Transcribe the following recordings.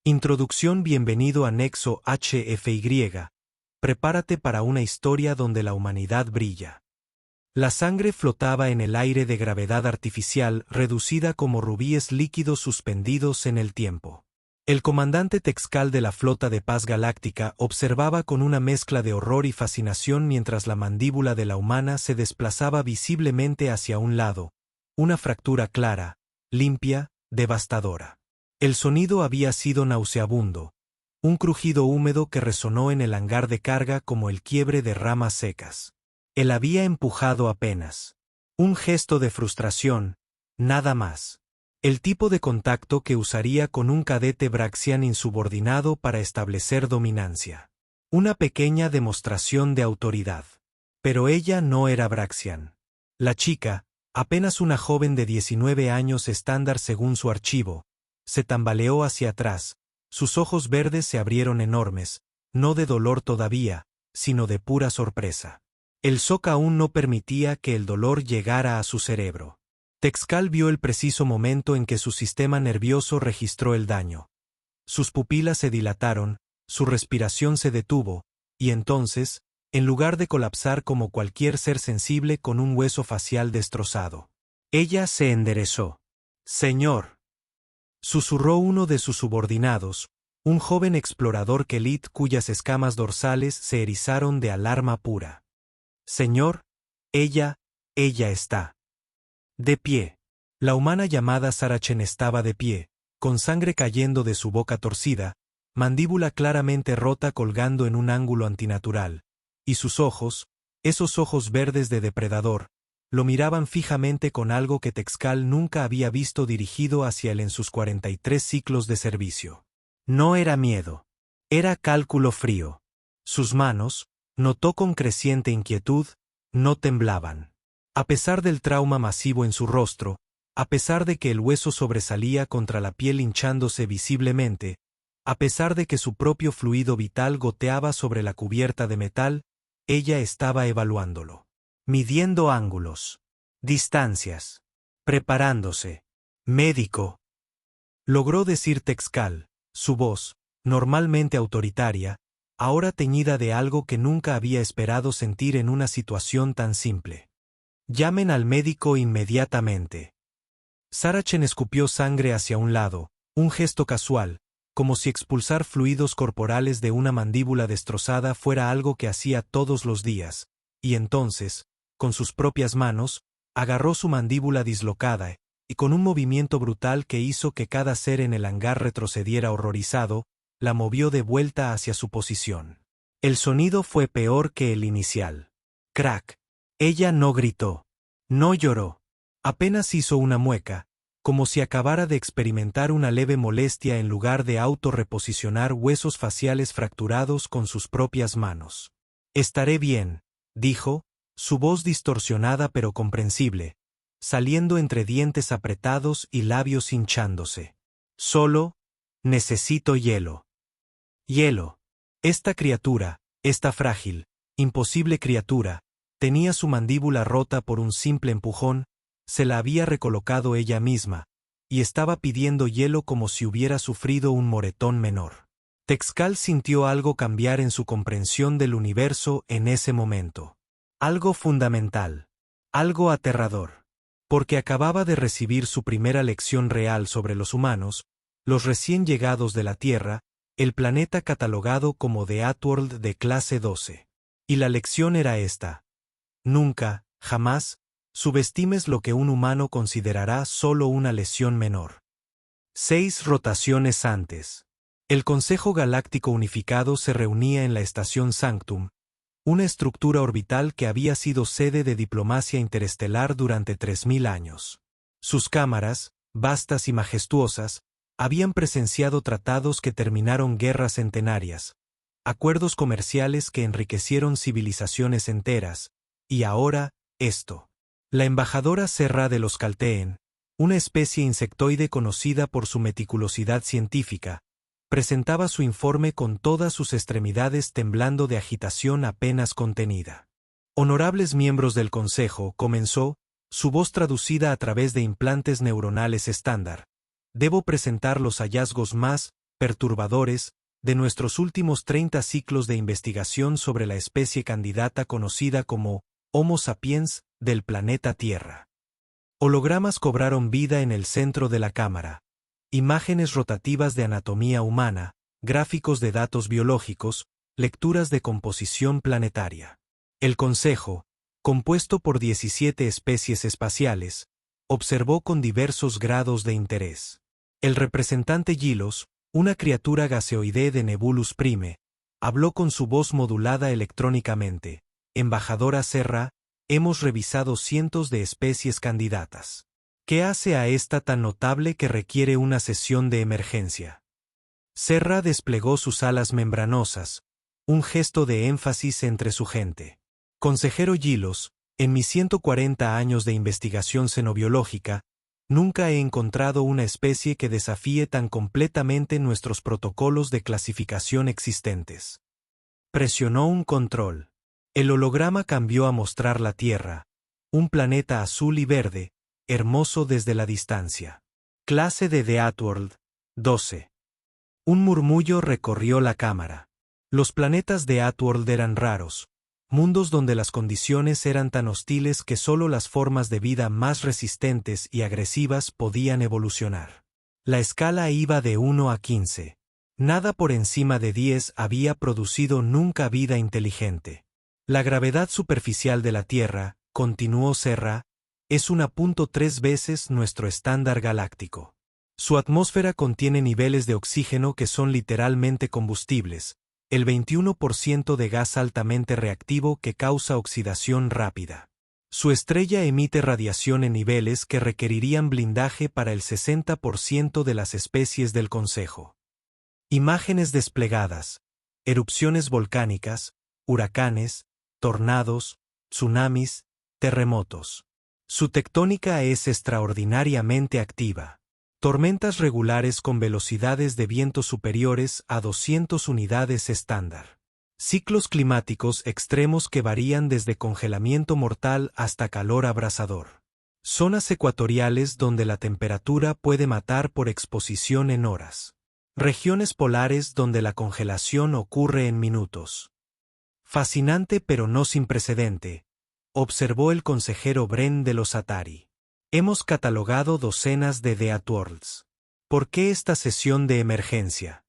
Introducción. Bienvenido a Nexo HFY. Prepárate para una historia donde la humanidad brilla. La sangre flotaba en el aire de gravedad artificial, reducida como rubíes líquidos suspendidos en el tiempo. El comandante Texcal de la Flota de Paz Galáctica observaba con una mezcla de horror y fascinación mientras la mandíbula de la humana se desplazaba visiblemente hacia un lado, una fractura clara, limpia, devastadora. El sonido había sido nauseabundo, un crujido húmedo que resonó en el hangar de carga como el quiebre de ramas secas. Él había empujado apenas. Un gesto de frustración, nada más. El tipo de contacto que usaría con un cadete Braxian insubordinado para establecer dominancia. Una pequeña demostración de autoridad. Pero ella no era Braxian. La chica, apenas una joven de 19 años estándar según su archivo, se tambaleó hacia atrás, sus ojos verdes se abrieron enormes, no de dolor todavía, sino de pura sorpresa. El shock aún no permitía que el dolor llegara a su cerebro. Texcal vio el preciso momento en que su sistema nervioso registró el daño. Sus pupilas se dilataron, su respiración se detuvo, y entonces, en lugar de colapsar como cualquier ser sensible con un hueso facial destrozado, ella se enderezó. «Señor», susurró uno de sus subordinados, un joven explorador Kelit cuyas escamas dorsales se erizaron de alarma pura. «Señor, ella está de pie». La humana llamada Sarachen estaba de pie, con sangre cayendo de su boca torcida, mandíbula claramente rota colgando en un ángulo antinatural, y sus ojos, esos ojos verdes de depredador, lo miraban fijamente con algo que Texcal nunca había visto dirigido hacia él en sus 43 ciclos de servicio. No era miedo, era cálculo frío. Sus manos, notó con creciente inquietud, no temblaban. A pesar del trauma masivo en su rostro, a pesar de que el hueso sobresalía contra la piel hinchándose visiblemente, a pesar de que su propio fluido vital goteaba sobre la cubierta de metal, ella estaba evaluándolo. Midiendo ángulos, distancias, preparándose. «Médico», logró decir Texcal, su voz, normalmente autoritaria, ahora teñida de algo que nunca había esperado sentir en una situación tan simple. «Llamen al médico inmediatamente». Sarachen escupió sangre hacia un lado, un gesto casual, como si expulsar fluidos corporales de una mandíbula destrozada fuera algo que hacía todos los días, y entonces, con sus propias manos, agarró su mandíbula dislocada, y con un movimiento brutal que hizo que cada ser en el hangar retrocediera horrorizado, la movió de vuelta hacia su posición. El sonido fue peor que el inicial. Crack. Ella no gritó. No lloró. Apenas hizo una mueca, como si acabara de experimentar una leve molestia en lugar de autorreposicionar huesos faciales fracturados con sus propias manos. «Estaré bien», dijo, su voz distorsionada pero comprensible, saliendo entre dientes apretados y labios hinchándose. «Solo, necesito hielo». Hielo. Esta criatura, esta frágil, imposible criatura, tenía su mandíbula rota por un simple empujón, se la había recolocado ella misma, y estaba pidiendo hielo como si hubiera sufrido un moretón menor. Texcal sintió algo cambiar en su comprensión del universo en ese momento. Algo fundamental. Algo aterrador. Porque acababa de recibir su primera lección real sobre los humanos, los recién llegados de la Tierra, el planeta catalogado como The Outworld de clase 12. Y la lección era esta. Nunca, jamás, subestimes lo que un humano considerará solo una lesión menor. 6 rotaciones antes. El Consejo Galáctico Unificado se reunía en la estación Sanctum, una estructura orbital que había sido sede de diplomacia interestelar durante 3000 años. Sus cámaras, vastas y majestuosas, habían presenciado tratados que terminaron guerras centenarias, acuerdos comerciales que enriquecieron civilizaciones enteras, y ahora, esto. La embajadora Serra de los Calteen, una especie insectoide conocida por su meticulosidad científica, presentaba su informe con todas sus extremidades temblando de agitación apenas contenida. «Honorables miembros del Consejo», comenzó, su voz traducida a través de implantes neuronales estándar, «debo presentar los hallazgos más perturbadores, de nuestros últimos 30 ciclos de investigación sobre la especie candidata conocida como Homo sapiens del planeta Tierra. Hologramas cobraron vida en el centro de la cámara. Imágenes rotativas de anatomía humana, gráficos de datos biológicos, lecturas de composición planetaria. El Consejo, compuesto por 17 especies espaciales, observó con diversos grados de interés. El representante Gilos, una criatura gaseoide de Nebulus Prime, habló con su voz modulada electrónicamente. Embajadora Serra, hemos revisado cientos de especies candidatas. ¿Qué hace a esta tan notable que requiere una sesión de emergencia? Serra desplegó sus alas membranosas, un gesto de énfasis entre su gente. Consejero Gilos, en mis 140 años de investigación xenobiológica, nunca he encontrado una especie que desafíe tan completamente nuestros protocolos de clasificación existentes. Presionó un control. El holograma cambió a mostrar la Tierra, un planeta azul y verde, hermoso desde la distancia. Clase de The Outworld, 12. Un murmullo recorrió la cámara. Los planetas de Outworld eran raros, mundos donde las condiciones eran tan hostiles que solo las formas de vida más resistentes y agresivas podían evolucionar. La escala iba de 1 a 15. Nada por encima de 10 había producido nunca vida inteligente. La gravedad superficial de la Tierra, continuó Serra, es 1.3 veces nuestro estándar galáctico. Su atmósfera contiene niveles de oxígeno que son literalmente combustibles, el 21% de gas altamente reactivo que causa oxidación rápida. Su estrella emite radiación en niveles que requerirían blindaje para el 60% de las especies del Consejo. Imágenes desplegadas, erupciones volcánicas, huracanes, tornados, tsunamis, terremotos. Su tectónica es extraordinariamente activa. Tormentas regulares con velocidades de viento superiores a 200 unidades estándar. Ciclos climáticos extremos que varían desde congelamiento mortal hasta calor abrasador. Zonas ecuatoriales donde la temperatura puede matar por exposición en horas. Regiones polares donde la congelación ocurre en minutos. Fascinante pero no sin precedente, observó el consejero Bren de los Atari. Hemos catalogado docenas de The Outworlds. ¿Por qué esta sesión de emergencia?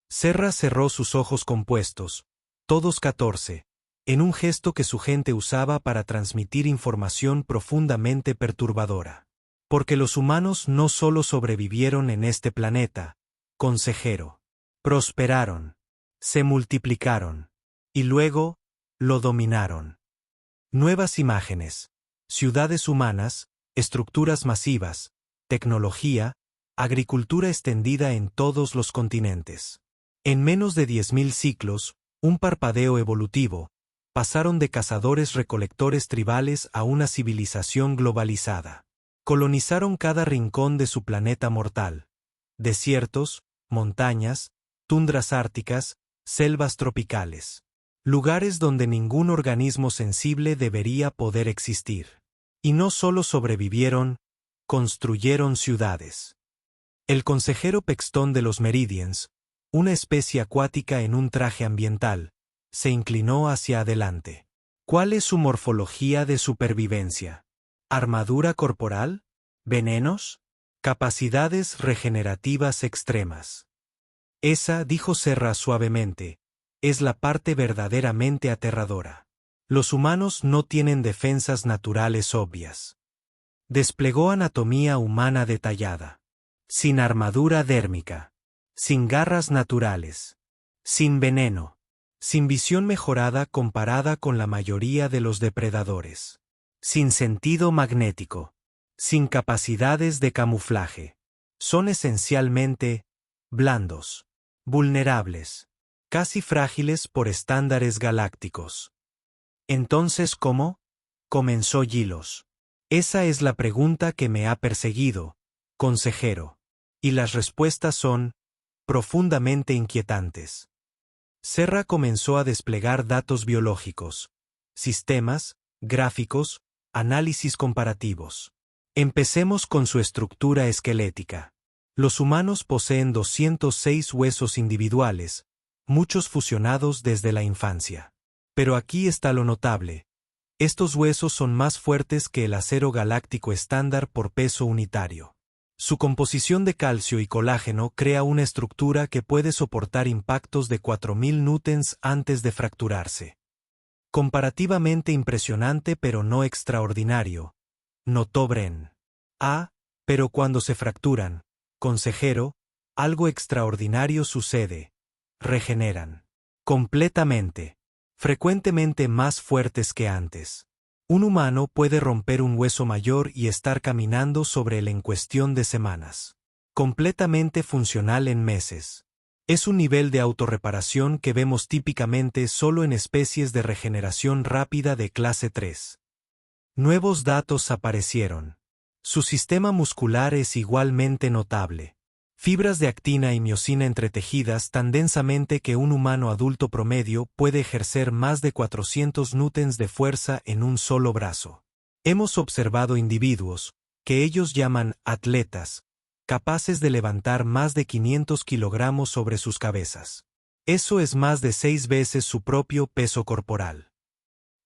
Serra cerró sus ojos compuestos, todos 14, en un gesto que su gente usaba para transmitir información profundamente perturbadora. Porque los humanos no solo sobrevivieron en este planeta, consejero, prosperaron, se multiplicaron, y luego, lo dominaron. Nuevas imágenes, ciudades humanas, estructuras masivas, tecnología, agricultura extendida en todos los continentes. En menos de 10.000 ciclos, un parpadeo evolutivo, pasaron de cazadores-recolectores tribales a una civilización globalizada. Colonizaron cada rincón de su planeta mortal. Desiertos, montañas, tundras árticas, selvas tropicales. Lugares donde ningún organismo sensible debería poder existir. Y no solo sobrevivieron, construyeron ciudades. El consejero Pextón de los Meridians, una especie acuática en un traje ambiental, se inclinó hacia adelante. ¿Cuál es su morfología de supervivencia? ¿Armadura corporal? ¿Venenos? Capacidades regenerativas extremas. Esa, dijo Serra suavemente, es la parte verdaderamente aterradora. Los humanos no tienen defensas naturales obvias. Desplegó anatomía humana detallada. Sin armadura dérmica. Sin garras naturales. Sin veneno. Sin visión mejorada comparada con la mayoría de los depredadores. Sin sentido magnético. Sin capacidades de camuflaje. Son esencialmente blandos. Vulnerables. Casi frágiles por estándares galácticos. Entonces, ¿cómo? Comenzó Gilos. Esa es la pregunta que me ha perseguido, consejero. Y las respuestas son profundamente inquietantes. Serra comenzó a desplegar datos biológicos, sistemas, gráficos, análisis comparativos. Empecemos con su estructura esquelética. Los humanos poseen 206 huesos individuales, muchos fusionados desde la infancia. Pero aquí está lo notable. Estos huesos son más fuertes que el acero galáctico estándar por peso unitario. Su composición de calcio y colágeno crea una estructura que puede soportar impactos de 4000 newtons antes de fracturarse. Comparativamente impresionante pero no extraordinario, notó Bren. Pero cuando se fracturan, consejero, algo extraordinario sucede. Regeneran. Completamente. Frecuentemente más fuertes que antes. Un humano puede romper un hueso mayor y estar caminando sobre él en cuestión de semanas. Completamente funcional en meses. Es un nivel de autorreparación que vemos típicamente solo en especies de regeneración rápida de clase 3. Nuevos datos aparecieron. Su sistema muscular es igualmente notable. Fibras de actina y miosina entretejidas tan densamente que un humano adulto promedio puede ejercer más de 400 newtons de fuerza en un solo brazo. Hemos observado individuos, que ellos llaman atletas, capaces de levantar más de 500 kilogramos sobre sus cabezas. Eso es más de 6 veces su propio peso corporal.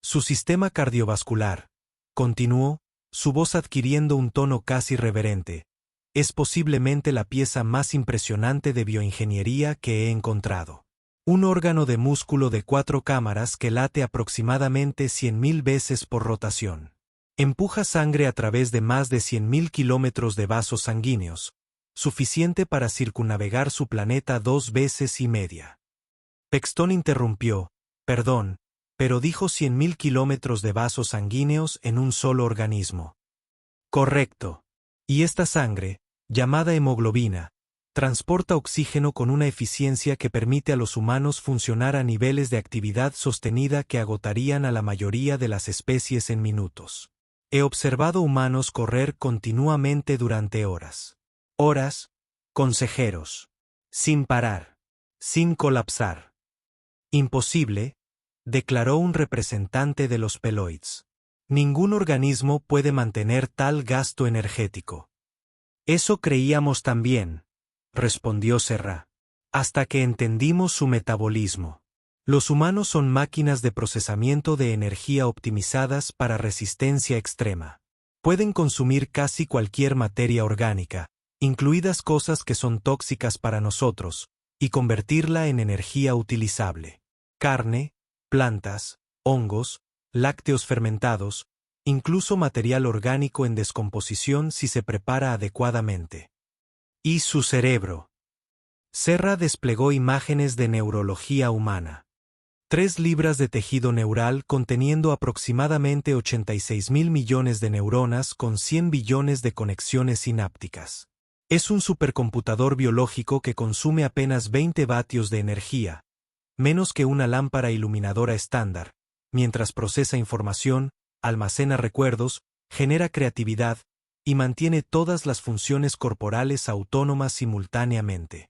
Su sistema cardiovascular, continuó, su voz adquiriendo un tono casi reverente, es posiblemente la pieza más impresionante de bioingeniería que he encontrado. Un órgano de músculo de 4 cámaras que late aproximadamente 100.000 veces por rotación. Empuja sangre a través de más de 100.000 kilómetros de vasos sanguíneos, suficiente para circunnavegar su planeta 2 veces y media. Paxton interrumpió, perdón, pero dijo 100.000 kilómetros de vasos sanguíneos en un solo organismo. Correcto. Y esta sangre, llamada hemoglobina, transporta oxígeno con una eficiencia que permite a los humanos funcionar a niveles de actividad sostenida que agotarían a la mayoría de las especies en minutos. He observado humanos correr continuamente durante horas. Horas, consejeros. Sin parar. Sin colapsar. Imposible, declaró un representante de los peloids. Ningún organismo puede mantener tal gasto energético. Eso creíamos también, respondió Serra, hasta que entendimos su metabolismo. Los humanos son máquinas de procesamiento de energía optimizadas para resistencia extrema. Pueden consumir casi cualquier materia orgánica, incluidas cosas que son tóxicas para nosotros, y convertirla en energía utilizable. Carne, plantas, hongos, lácteos fermentados, incluso material orgánico en descomposición si se prepara adecuadamente. Y su cerebro. Serra desplegó imágenes de neurología humana. 3 libras de tejido neural conteniendo aproximadamente 86.000 millones de neuronas con 100 billones de conexiones sinápticas. Es un supercomputador biológico que consume apenas 20 vatios de energía, menos que una lámpara iluminadora estándar, mientras procesa información, almacena recuerdos, genera creatividad y mantiene todas las funciones corporales autónomas simultáneamente.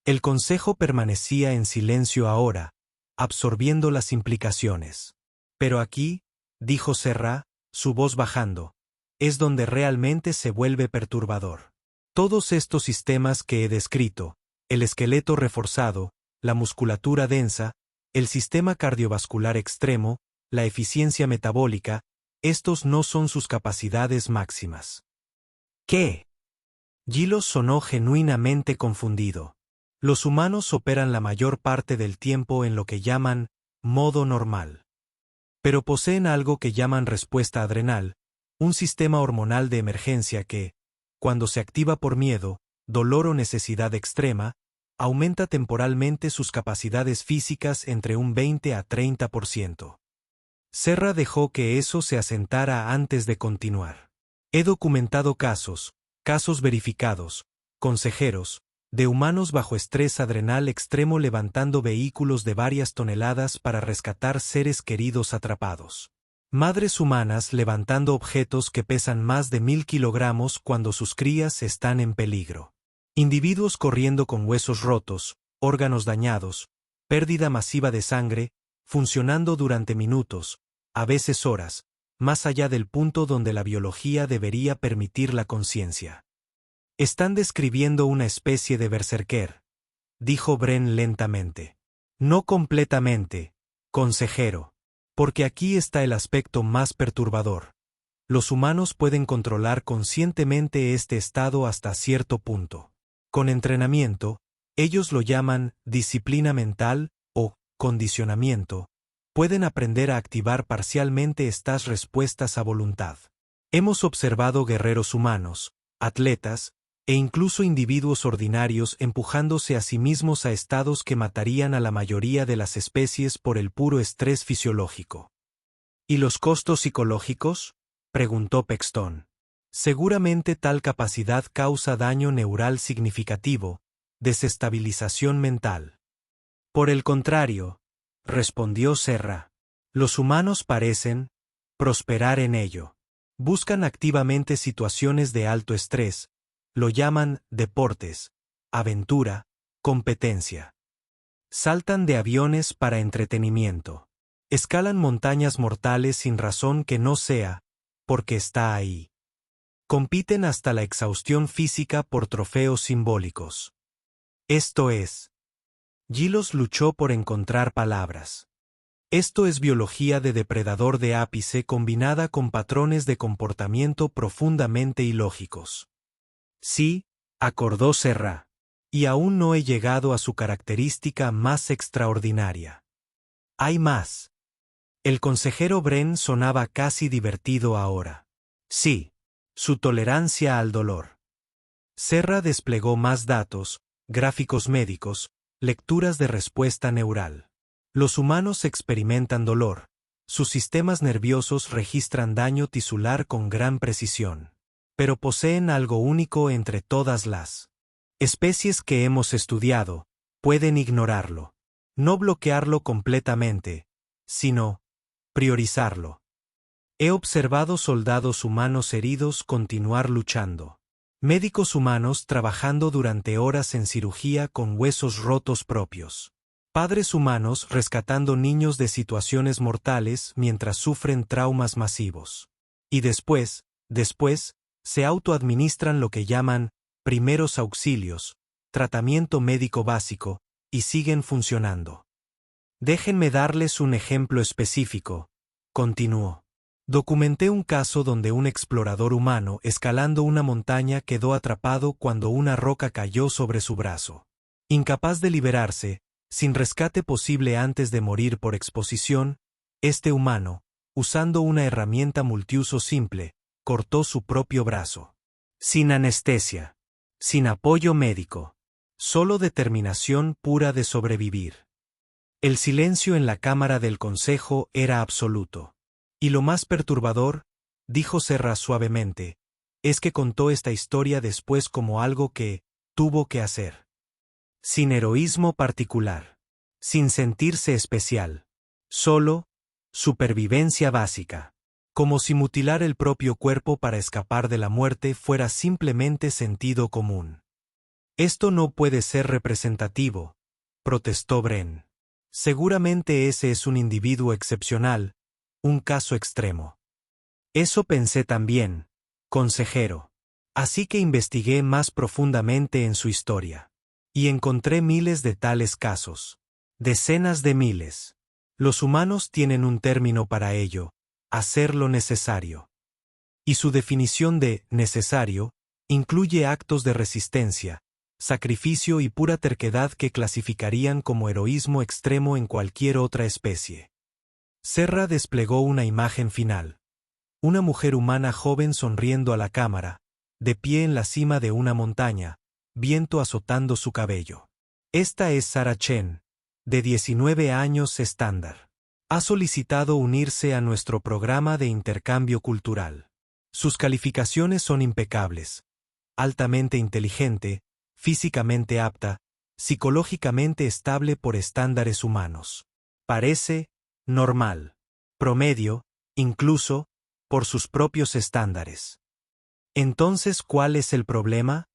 El consejo permanecía en silencio ahora, absorbiendo las implicaciones. Pero aquí, dijo Serra, su voz bajando, es donde realmente se vuelve perturbador. Todos estos sistemas que he descrito, el esqueleto reforzado, la musculatura densa, el sistema cardiovascular extremo, la eficiencia metabólica, estos no son sus capacidades máximas. ¿Qué? Gilos sonó genuinamente confundido. Los humanos operan la mayor parte del tiempo en lo que llaman modo normal. Pero poseen algo que llaman respuesta adrenal, un sistema hormonal de emergencia que, cuando se activa por miedo, dolor o necesidad extrema, aumenta temporalmente sus capacidades físicas entre un 20 a 30%. Serra dejó que eso se asentara antes de continuar. He documentado casos verificados, consejeros, de humanos bajo estrés adrenal extremo levantando vehículos de varias toneladas para rescatar seres queridos atrapados. Madres humanas levantando objetos que pesan más de 1000 kilogramos cuando sus crías están en peligro. Individuos corriendo con huesos rotos, órganos dañados, pérdida masiva de sangre, funcionando durante minutos, a veces horas, más allá del punto donde la biología debería permitir la conciencia. Están describiendo una especie de berserker, dijo Bren lentamente. No completamente, consejero. Porque aquí está el aspecto más perturbador. Los humanos pueden controlar conscientemente este estado hasta cierto punto. Con entrenamiento, ellos lo llaman disciplina mental o condicionamiento, pueden aprender a activar parcialmente estas respuestas a voluntad. Hemos observado guerreros humanos, atletas, e incluso individuos ordinarios empujándose a sí mismos a estados que matarían a la mayoría de las especies por el puro estrés fisiológico. ¿Y los costos psicológicos?, preguntó Paxton. Seguramente tal capacidad causa daño neural significativo, desestabilización mental. Por el contrario, respondió Serra, los humanos parecen prosperar en ello. Buscan activamente situaciones de alto estrés, lo llaman deportes, aventura, competencia. Saltan de aviones para entretenimiento. Escalan montañas mortales sin razón que no sea, porque está ahí. Compiten hasta la exhaustión física por trofeos simbólicos. Esto es. Gilos luchó por encontrar palabras. Esto es biología de depredador de ápice combinada con patrones de comportamiento profundamente ilógicos. Sí, acordó Serra. Y aún no he llegado a su característica más extraordinaria. Hay más. El consejero Bren sonaba casi divertido ahora. Sí, su tolerancia al dolor. Serra desplegó más datos, gráficos médicos, lecturas de respuesta neural. Los humanos experimentan dolor. Sus sistemas nerviosos registran daño tisular con gran precisión. Pero poseen algo único entre todas las especies que hemos estudiado, pueden ignorarlo. No bloquearlo completamente, sino priorizarlo. He observado soldados humanos heridos continuar luchando. Médicos humanos trabajando durante horas en cirugía con huesos rotos propios. Padres humanos rescatando niños de situaciones mortales mientras sufren traumas masivos. Y después, se autoadministran lo que llaman primeros auxilios, tratamiento médico básico, y siguen funcionando. Déjenme darles un ejemplo específico, continuó. Documenté un caso donde un explorador humano escalando una montaña quedó atrapado cuando una roca cayó sobre su brazo. Incapaz de liberarse, sin rescate posible antes de morir por exposición, este humano, usando una herramienta multiuso simple, cortó su propio brazo. Sin anestesia, sin apoyo médico, solo determinación pura de sobrevivir. El silencio en la cámara del consejo era absoluto. Y lo más perturbador, dijo Serra suavemente, es que contó esta historia después como algo que tuvo que hacer. Sin heroísmo particular. Sin sentirse especial. Solo supervivencia básica. Como si mutilar el propio cuerpo para escapar de la muerte fuera simplemente sentido común. Esto no puede ser representativo, protestó Bren. Seguramente ese es un individuo excepcional, un caso extremo. Eso pensé también, consejero. Así que investigué más profundamente en su historia. Y encontré miles de tales casos. Decenas de miles. Los humanos tienen un término para ello, hacer lo necesario. Y su definición de necesario incluye actos de resistencia, sacrificio y pura terquedad que clasificarían como heroísmo extremo en cualquier otra especie. Serra desplegó una imagen final. Una mujer humana joven sonriendo a la cámara, de pie en la cima de una montaña, viento azotando su cabello. Esta es Sarah Chen, de 19 años estándar. Ha solicitado unirse a nuestro programa de intercambio cultural. Sus calificaciones son impecables. Altamente inteligente, físicamente apta, psicológicamente estable por estándares humanos. Parece normal. Promedio, incluso, por sus propios estándares. Entonces, ¿cuál es el problema?,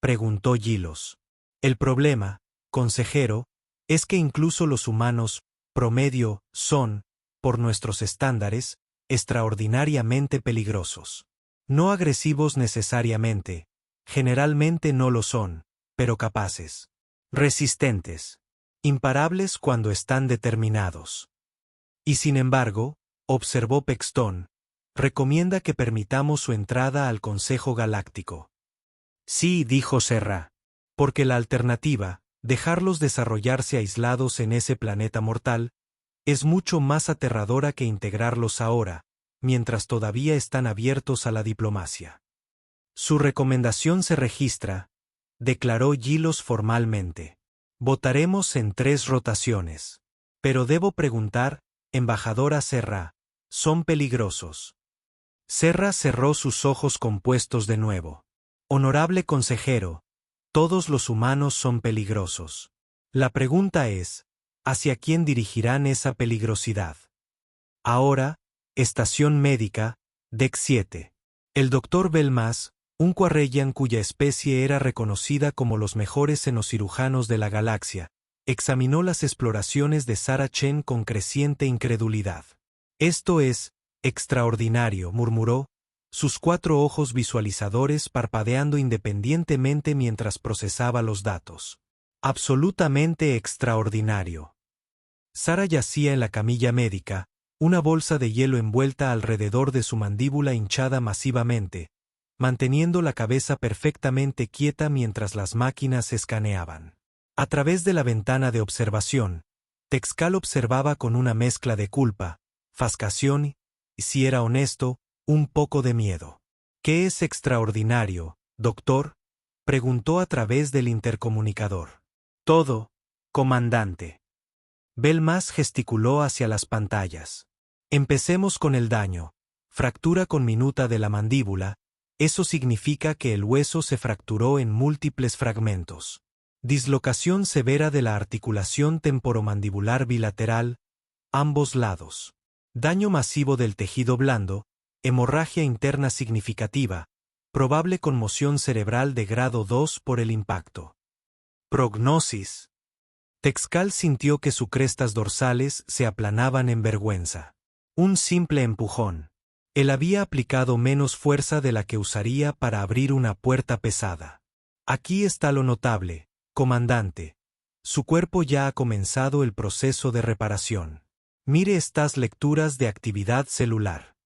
preguntó Gilos. El problema, consejero, es que incluso los humanos, promedio, son, por nuestros estándares, extraordinariamente peligrosos. No agresivos necesariamente, Generalmente no lo son, pero capaces. Resistentes. Imparables cuando están determinados. Y sin embargo, observó Paxton, recomienda que permitamos su entrada al Consejo Galáctico. Sí, dijo Serra. Porque la alternativa, dejarlos desarrollarse aislados en ese planeta mortal, es mucho más aterradora que integrarlos ahora, mientras todavía están abiertos a la diplomacia. Su recomendación se registra, declaró Gilos formalmente. Votaremos en 3 rotaciones. Pero debo preguntar, embajadora Serra, ¿son peligrosos? Serra cerró sus ojos compuestos de nuevo. Honorable consejero, todos los humanos son peligrosos. La pregunta es, ¿hacia quién dirigirán esa peligrosidad? Ahora, estación médica, DEC 7. El doctor Belmas, un Quarrellian cuya especie era reconocida como los mejores cenocirujanos de la galaxia, examinó las exploraciones de Sarah Chen con creciente incredulidad. Esto es extraordinario, murmuró, sus 4 ojos visualizadores parpadeando independientemente mientras procesaba los datos. Absolutamente extraordinario. Sarah yacía en la camilla médica, una bolsa de hielo envuelta alrededor de su mandíbula hinchada masivamente, manteniendo la cabeza perfectamente quieta mientras las máquinas escaneaban. A través de la ventana de observación, Texcal observaba con una mezcla de culpa, fascinación y, si era honesto, un poco de miedo. ¿Qué es extraordinario, doctor?, preguntó a través del intercomunicador. Todo, comandante. Belmas gesticuló hacia las pantallas. Empecemos con el daño. Fractura conminuta de la mandíbula, eso significa que el hueso se fracturó en múltiples fragmentos. Dislocación severa de la articulación temporomandibular bilateral, ambos lados. Daño masivo del tejido blando, hemorragia interna significativa, probable conmoción cerebral de grado 2 por el impacto. Prognosis. Texcal sintió que sus crestas dorsales se aplanaban en vergüenza. Un simple empujón. Él había aplicado menos fuerza de la que usaría para abrir una puerta pesada. Aquí está lo notable, comandante. Su cuerpo ya ha comenzado el proceso de reparación. Mire estas lecturas de actividad celular.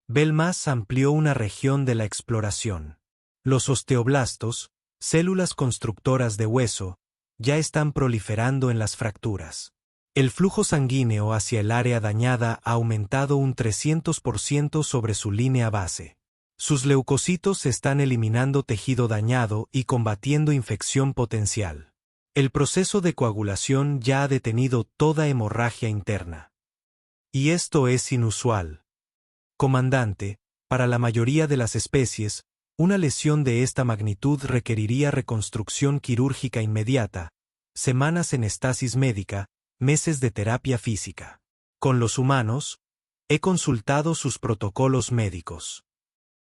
Belmas amplió una región de la exploración. Los osteoblastos, células constructoras de hueso, ya están proliferando en las fracturas. El flujo sanguíneo hacia el área dañada ha aumentado un 300% sobre su línea base. Sus leucocitos están eliminando tejido dañado y combatiendo infección potencial. El proceso de coagulación ya ha detenido toda hemorragia interna. Y esto es inusual. Comandante, para la mayoría de las especies, una lesión de esta magnitud requeriría reconstrucción quirúrgica inmediata, semanas en estasis médica, meses de terapia física. Con los humanos, he consultado sus protocolos médicos.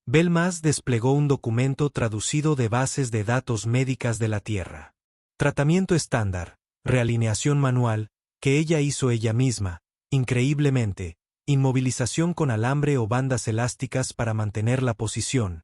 Belmas desplegó un documento traducido de bases de datos médicas de la Tierra. Tratamiento estándar, realineación manual, que ella hizo ella misma, increíblemente, inmovilización con alambre o bandas elásticas para mantener la posición,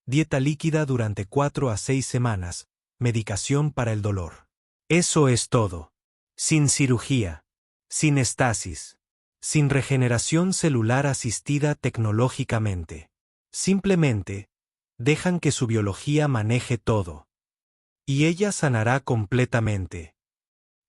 dieta líquida durante 4 a 6 semanas, medicación para el dolor. Eso es todo. Sin cirugía, sin estasis, sin regeneración celular asistida tecnológicamente. Simplemente, dejan que su biología maneje todo. Y ella sanará completamente.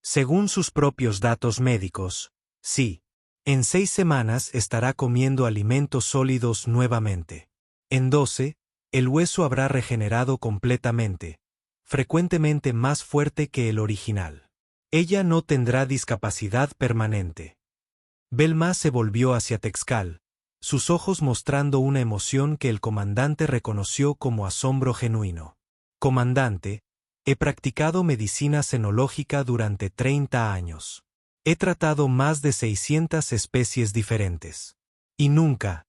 Según sus propios datos médicos, sí. En 6 semanas estará comiendo alimentos sólidos nuevamente. En 12, el hueso habrá regenerado completamente, frecuentemente más fuerte que el original. Ella no tendrá discapacidad permanente. Belmas se volvió hacia Texcal, sus ojos mostrando una emoción que el comandante reconoció como asombro genuino. Comandante, he practicado medicina cenológica durante 30 años. He tratado más de 600 especies diferentes. Y nunca,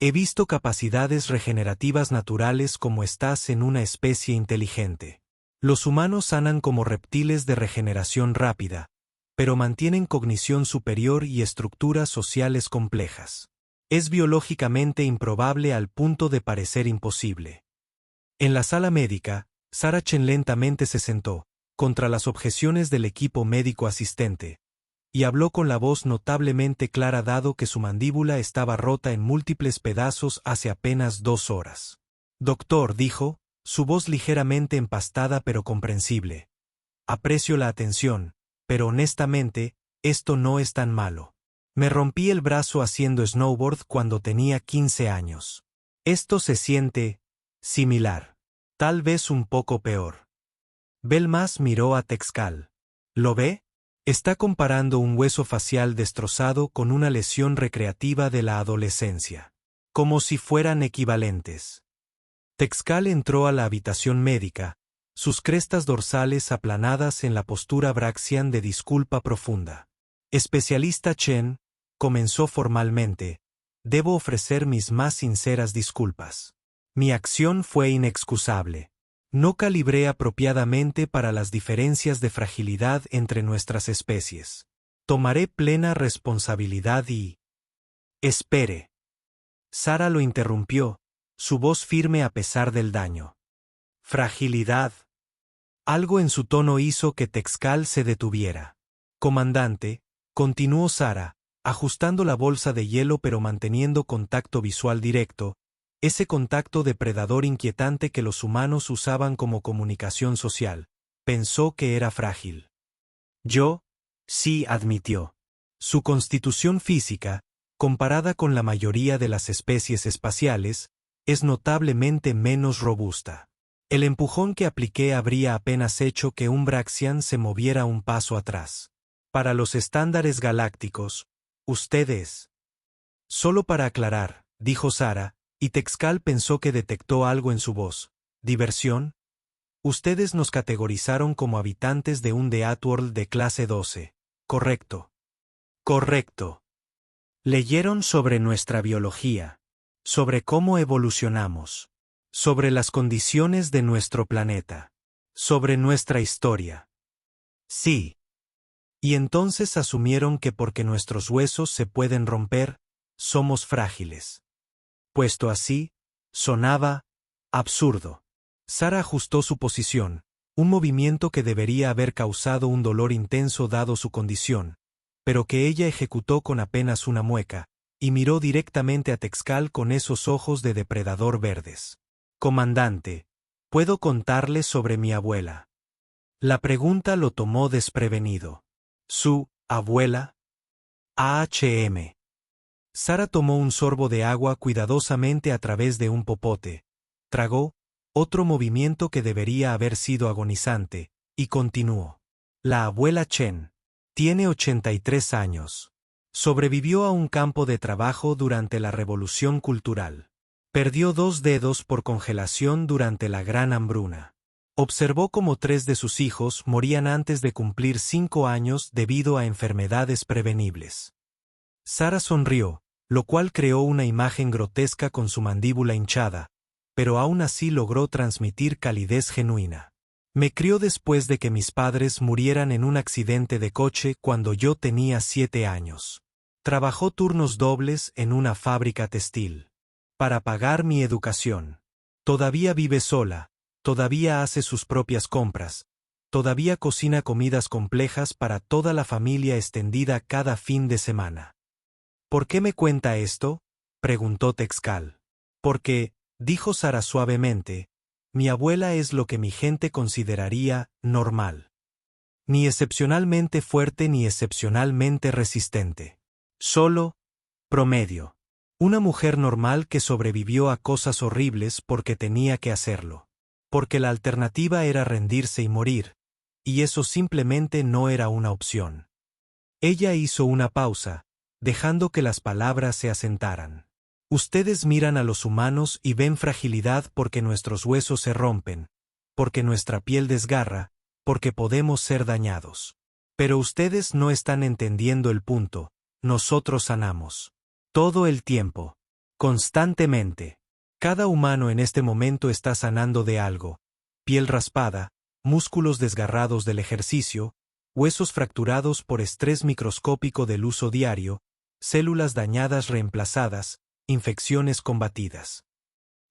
he visto capacidades regenerativas naturales como estas en una especie inteligente. Los humanos sanan como reptiles de regeneración rápida, pero mantienen cognición superior y estructuras sociales complejas. Es biológicamente improbable al punto de parecer imposible. En la sala médica, Sarah Chen lentamente se sentó, contra las objeciones del equipo médico asistente, y habló con la voz notablemente clara dado que su mandíbula estaba rota en múltiples pedazos hace apenas 2 horas. Doctor, dijo, su voz ligeramente empastada pero comprensible. Aprecio la atención, pero honestamente, esto no es tan malo. Me rompí el brazo haciendo snowboard cuando tenía 15 años. Esto se siente similar. Tal vez un poco peor. Belmas miró a Texcal. ¿Lo ve? Está comparando un hueso facial destrozado con una lesión recreativa de la adolescencia. Como si fueran equivalentes. Texcal entró a la habitación médica, sus crestas dorsales aplanadas en la postura braxian de disculpa profunda. Especialista Chen, comenzó formalmente, debo ofrecer mis más sinceras disculpas. Mi acción fue inexcusable. No calibré apropiadamente para las diferencias de fragilidad entre nuestras especies. Tomaré plena responsabilidad y... Espere. Sarah lo interrumpió, su voz firme a pesar del daño. Fragilidad. Algo en su tono hizo que Texcal se detuviera. Comandante, continuó Sarah, ajustando la bolsa de hielo pero manteniendo contacto visual directo, ese contacto depredador inquietante que los humanos usaban como comunicación social. Pensó que era frágil. Yo, sí, admitió. Su constitución física, comparada con la mayoría de las especies espaciales, es notablemente menos robusta. El empujón que apliqué habría apenas hecho que un Braxian se moviera un paso atrás. Para los estándares galácticos, ustedes... Solo para aclarar, dijo Sarah, y Texcal pensó que detectó algo en su voz. ¿Diversión? Ustedes nos categorizaron como habitantes de un Deathworld de clase 12. Correcto. Correcto. Leyeron sobre nuestra biología, sobre cómo evolucionamos, sobre las condiciones de nuestro planeta, sobre nuestra historia. Sí. Y entonces asumieron que porque nuestros huesos se pueden romper, somos frágiles. Puesto así, sonaba absurdo. Sarah ajustó su posición, un movimiento que debería haber causado un dolor intenso dado su condición, pero que ella ejecutó con apenas una mueca, y miró directamente a Texcal con esos ojos de depredador verdes. Comandante, ¿puedo contarle sobre mi abuela? La pregunta lo tomó desprevenido. ¿Su abuela? AHM. Sarah tomó un sorbo de agua cuidadosamente a través de un popote, tragó, otro movimiento que debería haber sido agonizante, y continuó. La abuela Chen tiene 83 años. Sobrevivió a un campo de trabajo durante la Revolución Cultural. Perdió 2 dedos por congelación durante la Gran Hambruna. Observó cómo 3 de sus hijos morían antes de cumplir 5 años debido a enfermedades prevenibles. Sarah sonrió, lo cual creó una imagen grotesca con su mandíbula hinchada, pero aún así logró transmitir calidez genuina. Me crió después de que mis padres murieran en un accidente de coche cuando yo tenía 7 años. Trabajó turnos dobles en una fábrica textil. Para pagar mi educación. Todavía vive sola, todavía hace sus propias compras, todavía cocina comidas complejas para toda la familia extendida cada fin de semana. ¿Por qué me cuenta esto?, preguntó Texcal. Porque, dijo Sarah suavemente, mi abuela es lo que mi gente consideraría normal. Ni excepcionalmente fuerte ni excepcionalmente resistente. Solo, promedio. Una mujer normal que sobrevivió a cosas horribles porque tenía que hacerlo. Porque la alternativa era rendirse y morir, y eso simplemente no era una opción. Ella hizo una pausa, dejando que las palabras se asentaran. Ustedes miran a los humanos y ven fragilidad porque nuestros huesos se rompen, porque nuestra piel desgarra, porque podemos ser dañados. Pero ustedes no están entendiendo el punto, nosotros sanamos. Todo el tiempo. Constantemente. Cada humano en este momento está sanando de algo. Piel raspada, músculos desgarrados del ejercicio, huesos fracturados por estrés microscópico del uso diario, células dañadas reemplazadas, infecciones combatidas.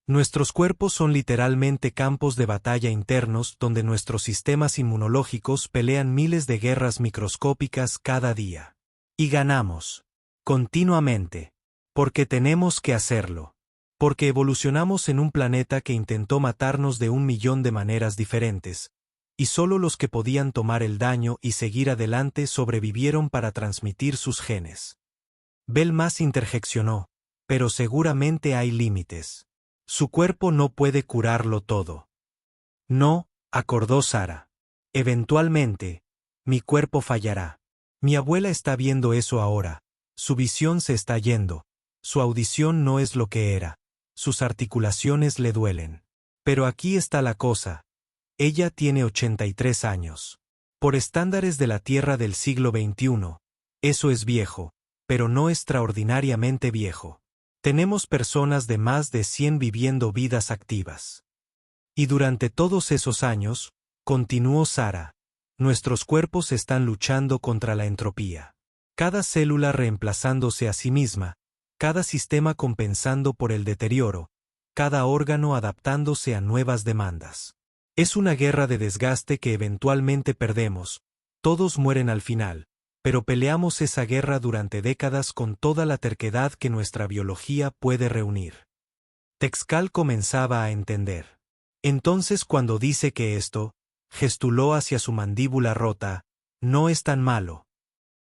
Nuestros cuerpos son literalmente campos de batalla internos donde nuestros sistemas inmunológicos pelean miles de guerras microscópicas cada día. Y ganamos. Continuamente. Porque tenemos que hacerlo. Porque evolucionamos en un planeta que intentó matarnos de 1.000.000 de maneras diferentes, y solo los que podían tomar el daño y seguir adelante sobrevivieron para transmitir sus genes. Belmas interjeccionó, pero seguramente hay límites. Su cuerpo no puede curarlo todo. No, acordó Sara. Eventualmente, mi cuerpo fallará. Mi abuela está viendo eso ahora. Su visión se está yendo. Su audición no es lo que era. Sus articulaciones le duelen. Pero aquí está la cosa. Ella tiene 83 años. Por estándares de la Tierra del siglo XXI, eso es viejo, pero no extraordinariamente viejo. Tenemos personas de más de 100 viviendo vidas activas. Y durante todos esos años, continuó Sara, nuestros cuerpos están luchando contra la entropía. Cada célula reemplazándose a sí misma, cada sistema compensando por el deterioro, cada órgano adaptándose a nuevas demandas. Es una guerra de desgaste que eventualmente perdemos, todos mueren al final, pero peleamos esa guerra durante décadas con toda la terquedad que nuestra biología puede reunir. Texcal comenzaba a entender. Entonces cuando dice que esto, gestuló hacia su mandíbula rota, no es tan malo.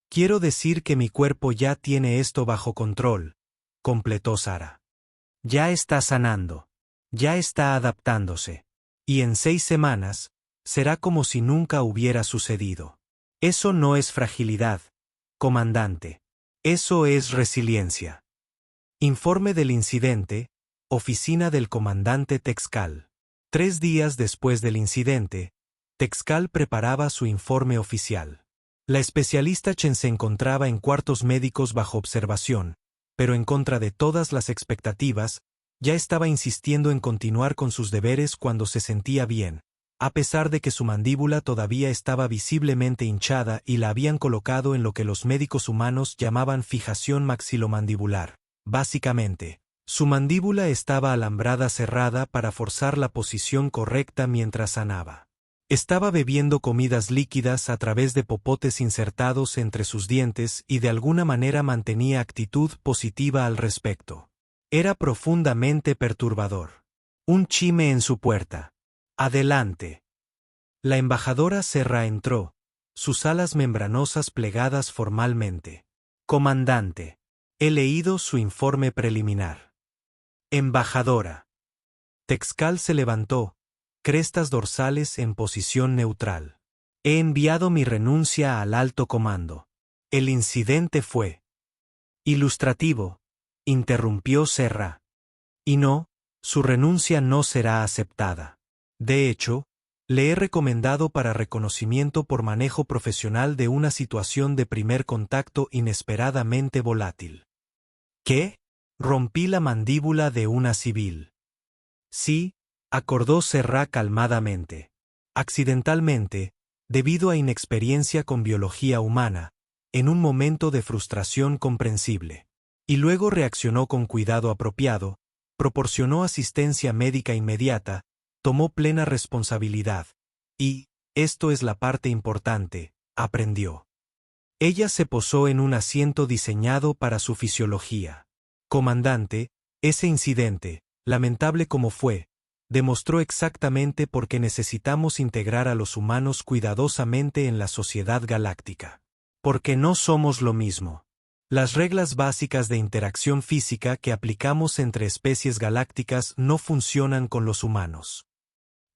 Quiero decir que mi cuerpo ya tiene esto bajo control, completó Sara. Ya está sanando. Ya está adaptándose. Y en 6 semanas, será como si nunca hubiera sucedido. Eso no es fragilidad, comandante. Eso es resiliencia. Informe del incidente, oficina del comandante Texcal. 3 días después del incidente, Texcal preparaba su informe oficial. La especialista Chen se encontraba en cuartos médicos bajo observación, pero en contra de todas las expectativas, ya estaba insistiendo en continuar con sus deberes cuando se sentía bien, a pesar de que su mandíbula todavía estaba visiblemente hinchada y la habían colocado en lo que los médicos humanos llamaban fijación maxilomandibular. Básicamente, su mandíbula estaba alambrada cerrada para forzar la posición correcta mientras sanaba. Estaba bebiendo comidas líquidas a través de popotes insertados entre sus dientes y de alguna manera mantenía actitud positiva al respecto. Era profundamente perturbador. Un chime en su puerta. Adelante. La embajadora Serra entró, sus alas membranosas plegadas formalmente. Comandante. He leído su informe preliminar. Embajadora. Texcal se levantó, crestas dorsales en posición neutral. He enviado mi renuncia al alto comando. El incidente fue ilustrativo, interrumpió Serra. Y no, su renuncia no será aceptada. De hecho, le he recomendado para reconocimiento por manejo profesional de una situación de primer contacto inesperadamente volátil. ¿Qué? Rompí la mandíbula de una civil. Sí, acordó Serra calmadamente. Accidentalmente, debido a inexperiencia con biología humana, en un momento de frustración comprensible. Y luego reaccionó con cuidado apropiado, proporcionó asistencia médica inmediata, tomó plena responsabilidad, y, esto es la parte importante, aprendió. Ella se posó en un asiento diseñado para su fisiología. Comandante, ese incidente, lamentable como fue, demostró exactamente por qué necesitamos integrar a los humanos cuidadosamente en la sociedad galáctica. Porque no somos lo mismo. Las reglas básicas de interacción física que aplicamos entre especies galácticas no funcionan con los humanos.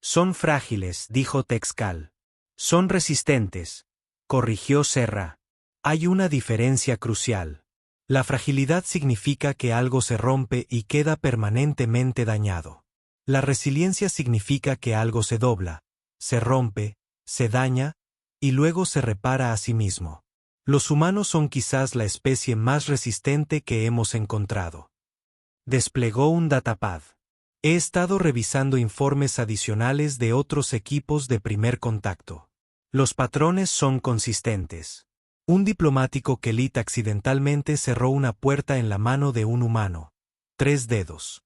Son frágiles, dijo Texcal. Son resistentes, corrigió Serra. Hay una diferencia crucial. La fragilidad significa que algo se rompe y queda permanentemente dañado. La resiliencia significa que algo se dobla, se rompe, se daña, y luego se repara a sí mismo. Los humanos son quizás la especie más resistente que hemos encontrado. Desplegó un datapad. He estado revisando informes adicionales de otros equipos de primer contacto. Los patrones son consistentes. Un diplomático Kelit accidentalmente cerró una puerta en la mano de un humano. 3 dedos.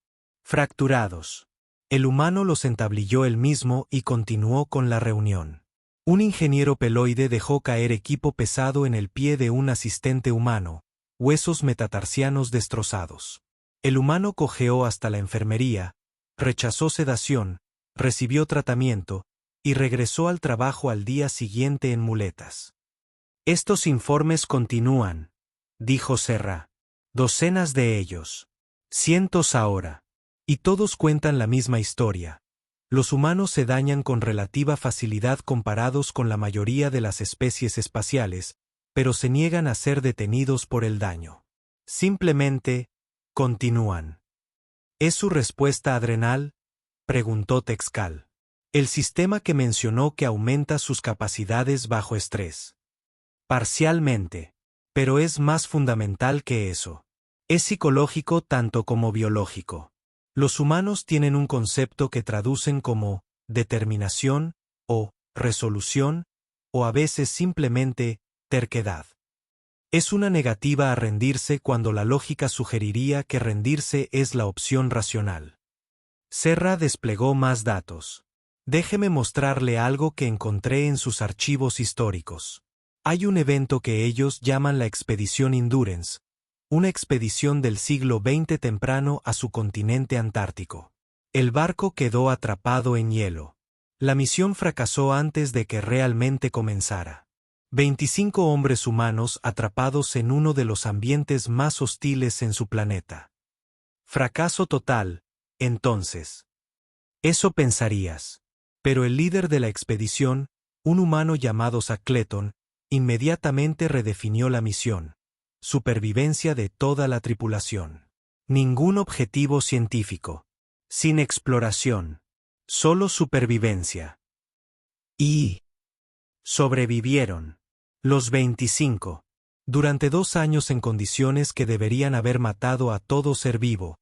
Fracturados. El humano los entablilló él mismo y continuó con la reunión. Un ingeniero peloide dejó caer equipo pesado en el pie de un asistente humano, huesos metatarsianos destrozados. El humano cojeó hasta la enfermería, rechazó sedación, recibió tratamiento, y regresó al trabajo al día siguiente en muletas. Estos informes continúan, dijo Serra. Docenas de ellos. Cientos ahora. Y todos cuentan la misma historia. Los humanos se dañan con relativa facilidad comparados con la mayoría de las especies espaciales, pero se niegan a ser detenidos por el daño. Simplemente, continúan. ¿Es su respuesta adrenal?, preguntó Texcal. El sistema que mencionó que aumenta sus capacidades bajo estrés. Parcialmente. Pero es más fundamental que eso. Es psicológico tanto como biológico. Los humanos tienen un concepto que traducen como determinación o resolución, o a veces simplemente terquedad. Es una negativa a rendirse cuando la lógica sugeriría que rendirse es la opción racional. Serra desplegó más datos. Déjeme mostrarle algo que encontré en sus archivos históricos. Hay un evento que ellos llaman la Expedición Endurance, una expedición del siglo XX temprano a su continente antártico. El barco quedó atrapado en hielo. La misión fracasó antes de que realmente comenzara. 25 hombres humanos atrapados en uno de los ambientes más hostiles en su planeta. Fracaso total, entonces. Eso pensarías. Pero el líder de la expedición, un humano llamado Shackleton, inmediatamente redefinió la misión. Supervivencia de toda la tripulación. Ningún objetivo científico. Sin exploración. Solo supervivencia. Y sobrevivieron. Los 25. Durante 2 años en condiciones que deberían haber matado a todo ser vivo.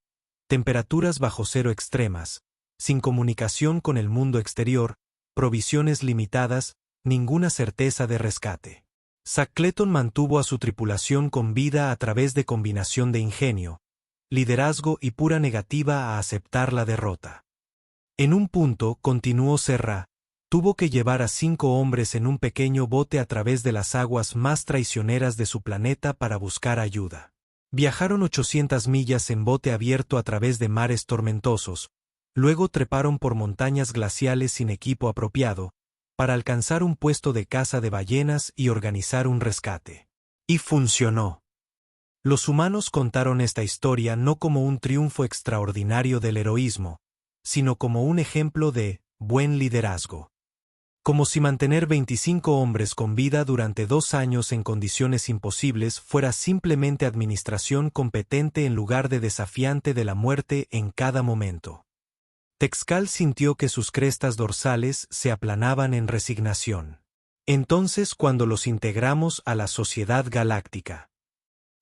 Temperaturas bajo cero extremas. Sin comunicación con el mundo exterior, provisiones limitadas, ninguna certeza de rescate. Shackleton mantuvo a su tripulación con vida a través de combinación de ingenio, liderazgo y pura negativa a aceptar la derrota. En un punto, continuó Serra, tuvo que llevar a 5 hombres en un pequeño bote a través de las aguas más traicioneras de su planeta para buscar ayuda. Viajaron 800 millas en bote abierto a través de mares tormentosos, luego treparon por montañas glaciales sin equipo apropiado, para alcanzar un puesto de caza de ballenas y organizar un rescate. Y funcionó. Los humanos contaron esta historia no como un triunfo extraordinario del heroísmo, sino como un ejemplo de buen liderazgo. Como si mantener 25 hombres con vida durante 2 años en condiciones imposibles fuera simplemente administración competente en lugar de desafiante de la muerte en cada momento. Texcal sintió que sus crestas dorsales se aplanaban en resignación. Entonces, cuando los integramos a la Sociedad Galáctica.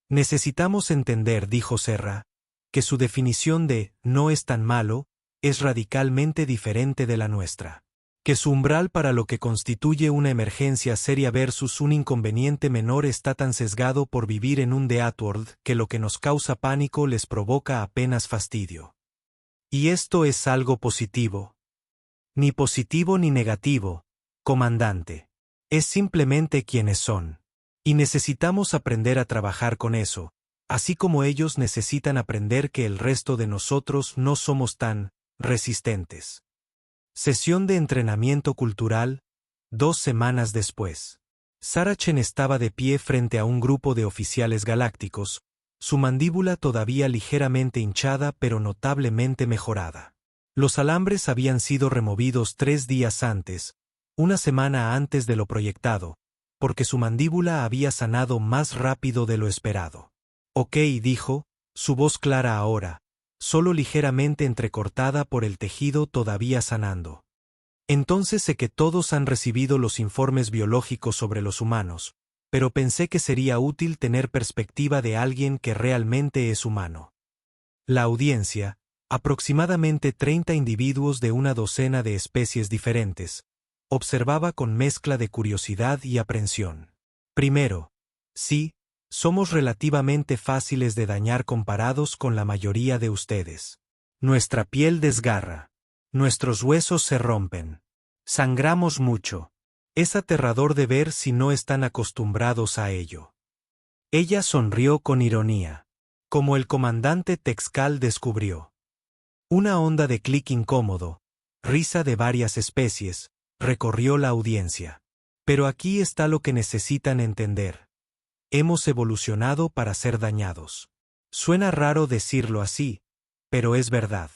Necesitamos entender, dijo Serra, que su definición de «no es tan malo» es radicalmente diferente de la nuestra. Que su umbral para lo que constituye una emergencia seria versus un inconveniente menor está tan sesgado por vivir en un Deathworld que lo que nos causa pánico les provoca apenas fastidio. Y esto es algo positivo. Ni positivo ni negativo, comandante. Es simplemente quienes son. Y necesitamos aprender a trabajar con eso, así como ellos necesitan aprender que el resto de nosotros no somos tan resistentes. Sesión de entrenamiento cultural, 2 semanas después. Sarachen estaba de pie frente a un grupo de oficiales galácticos, su mandíbula todavía ligeramente hinchada pero notablemente mejorada. Los alambres habían sido removidos 3 días antes, una semana antes de lo proyectado, porque su mandíbula había sanado más rápido de lo esperado. Ok, dijo, su voz clara ahora, solo ligeramente entrecortada por el tejido todavía sanando. Entonces sé que todos han recibido los informes biológicos sobre los humanos, pero pensé que sería útil tener perspectiva de alguien que realmente es humano. La audiencia, aproximadamente 30 individuos de una docena de especies diferentes, observaba con mezcla de curiosidad y aprensión. Primero, sí, somos relativamente fáciles de dañar comparados con la mayoría de ustedes. Nuestra piel desgarra. Nuestros huesos se rompen. Sangramos mucho. Es aterrador de ver si no están acostumbrados a ello. Ella sonrió con ironía. Como el comandante Texcal descubrió. Una onda de clic incómodo, risa de varias especies, recorrió la audiencia. Pero aquí está lo que necesitan entender. Hemos evolucionado para ser dañados. Suena raro decirlo así, pero es verdad.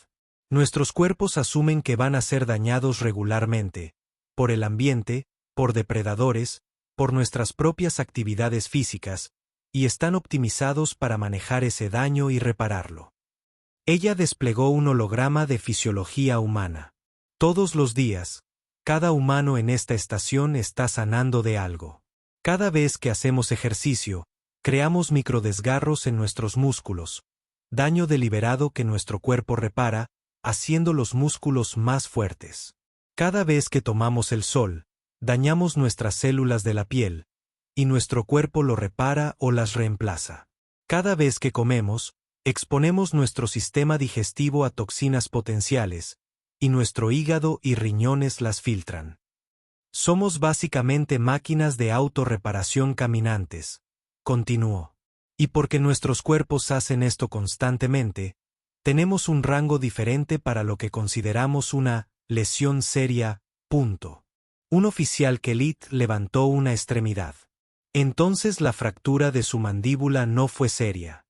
Nuestros cuerpos asumen que van a ser dañados regularmente, por el ambiente, por depredadores, por nuestras propias actividades físicas, y están optimizados para manejar ese daño y repararlo. Ella desplegó un holograma de fisiología humana. Todos los días, cada humano en esta estación está sanando de algo. Cada vez que hacemos ejercicio, creamos microdesgarros en nuestros músculos, daño deliberado que nuestro cuerpo repara, haciendo los músculos más fuertes. Cada vez que tomamos el sol, dañamos nuestras células de la piel, y nuestro cuerpo lo repara o las reemplaza. Cada vez que comemos, exponemos nuestro sistema digestivo a toxinas potenciales, y nuestro hígado y riñones las filtran. Somos básicamente máquinas de autorreparación caminantes, continuó. Y porque nuestros cuerpos hacen esto constantemente, tenemos un rango diferente para lo que consideramos una lesión seria, punto. Un oficial Kelit levantó una extremidad. Entonces la fractura de su mandíbula no fue seria.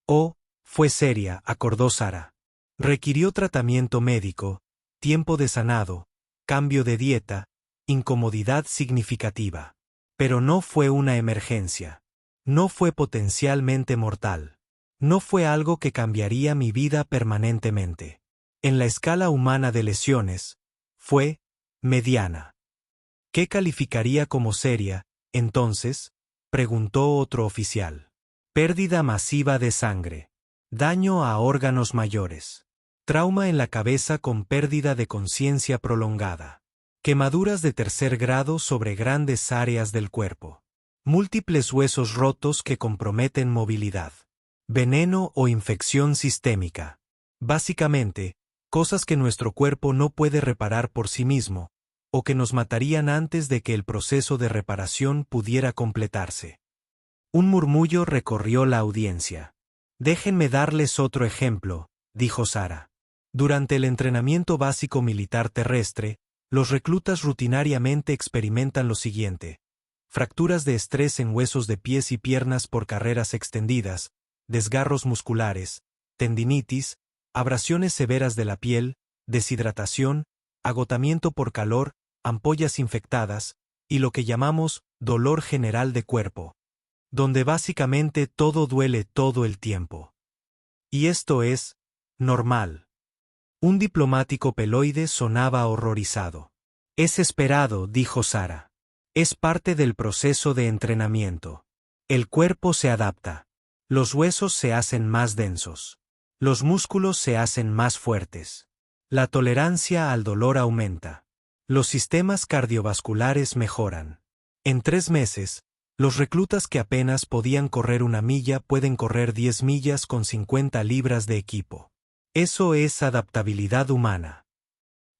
Oh, fue seria, acordó Sara. Requirió tratamiento médico, tiempo de sanado, cambio de dieta, incomodidad significativa. Pero no fue una emergencia. No fue potencialmente mortal. No fue algo que cambiaría mi vida permanentemente. En la escala humana de lesiones, fue mediana. ¿Qué calificaría como seria, entonces? Preguntó otro oficial. Pérdida masiva de sangre. Daño a órganos mayores. Trauma en la cabeza con pérdida de conciencia prolongada. Quemaduras de tercer grado sobre grandes áreas del cuerpo. Múltiples huesos rotos que comprometen movilidad. Veneno o infección sistémica. Básicamente, cosas que nuestro cuerpo no puede reparar por sí mismo, o que nos matarían antes de que el proceso de reparación pudiera completarse. Un murmullo recorrió la audiencia. Déjenme darles otro ejemplo, dijo Sara. Durante el entrenamiento básico militar terrestre, los reclutas rutinariamente experimentan lo siguiente: fracturas de estrés en huesos de pies y piernas por carreras extendidas, desgarros musculares, tendinitis, abrasiones severas de la piel, deshidratación, agotamiento por calor, ampollas infectadas, y lo que llamamos dolor general de cuerpo, donde básicamente todo duele todo el tiempo. Y esto es normal. Un diplomático peloide sonaba horrorizado. Es esperado, dijo Sara. Es parte del proceso de entrenamiento. El cuerpo se adapta. Los huesos se hacen más densos. Los músculos se hacen más fuertes. La tolerancia al dolor aumenta. Los sistemas cardiovasculares mejoran. En 3 meses, los reclutas que apenas podían correr 1 milla pueden correr 10 millas con 50 libras de equipo. Eso es adaptabilidad humana.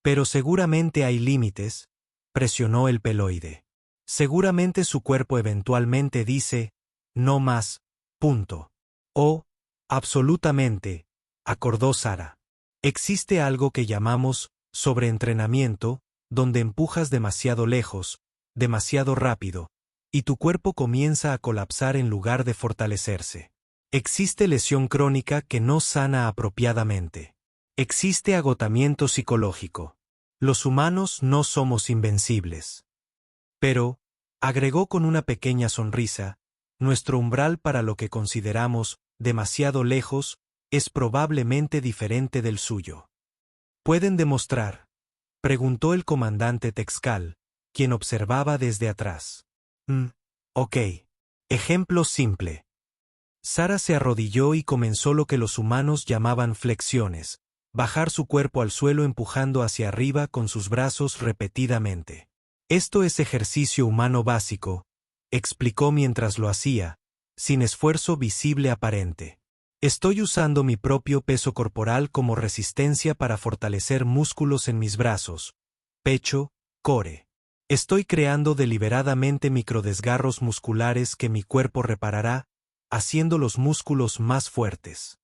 Pero seguramente hay límites, presionó el peloide. Seguramente su cuerpo eventualmente dice, no más, punto. Oh, absolutamente, acordó Sara. Existe algo que llamamos sobreentrenamiento, donde empujas demasiado lejos, demasiado rápido, y tu cuerpo comienza a colapsar en lugar de fortalecerse. Existe lesión crónica que no sana apropiadamente. Existe agotamiento psicológico. Los humanos no somos invencibles. Pero, agregó con una pequeña sonrisa, nuestro umbral para lo que consideramos demasiado lejos es probablemente diferente del suyo. ¿Pueden demostrar?, preguntó el comandante Texcal, quien observaba desde atrás. Ok. Ejemplo simple. Sara se arrodilló y comenzó lo que los humanos llamaban flexiones, bajar su cuerpo al suelo empujando hacia arriba con sus brazos repetidamente. Esto es ejercicio humano básico, explicó mientras lo hacía, sin esfuerzo visible aparente. Estoy usando mi propio peso corporal como resistencia para fortalecer músculos en mis brazos, pecho, core. Estoy creando deliberadamente microdesgarros musculares que mi cuerpo reparará, haciendo los músculos más fuertes.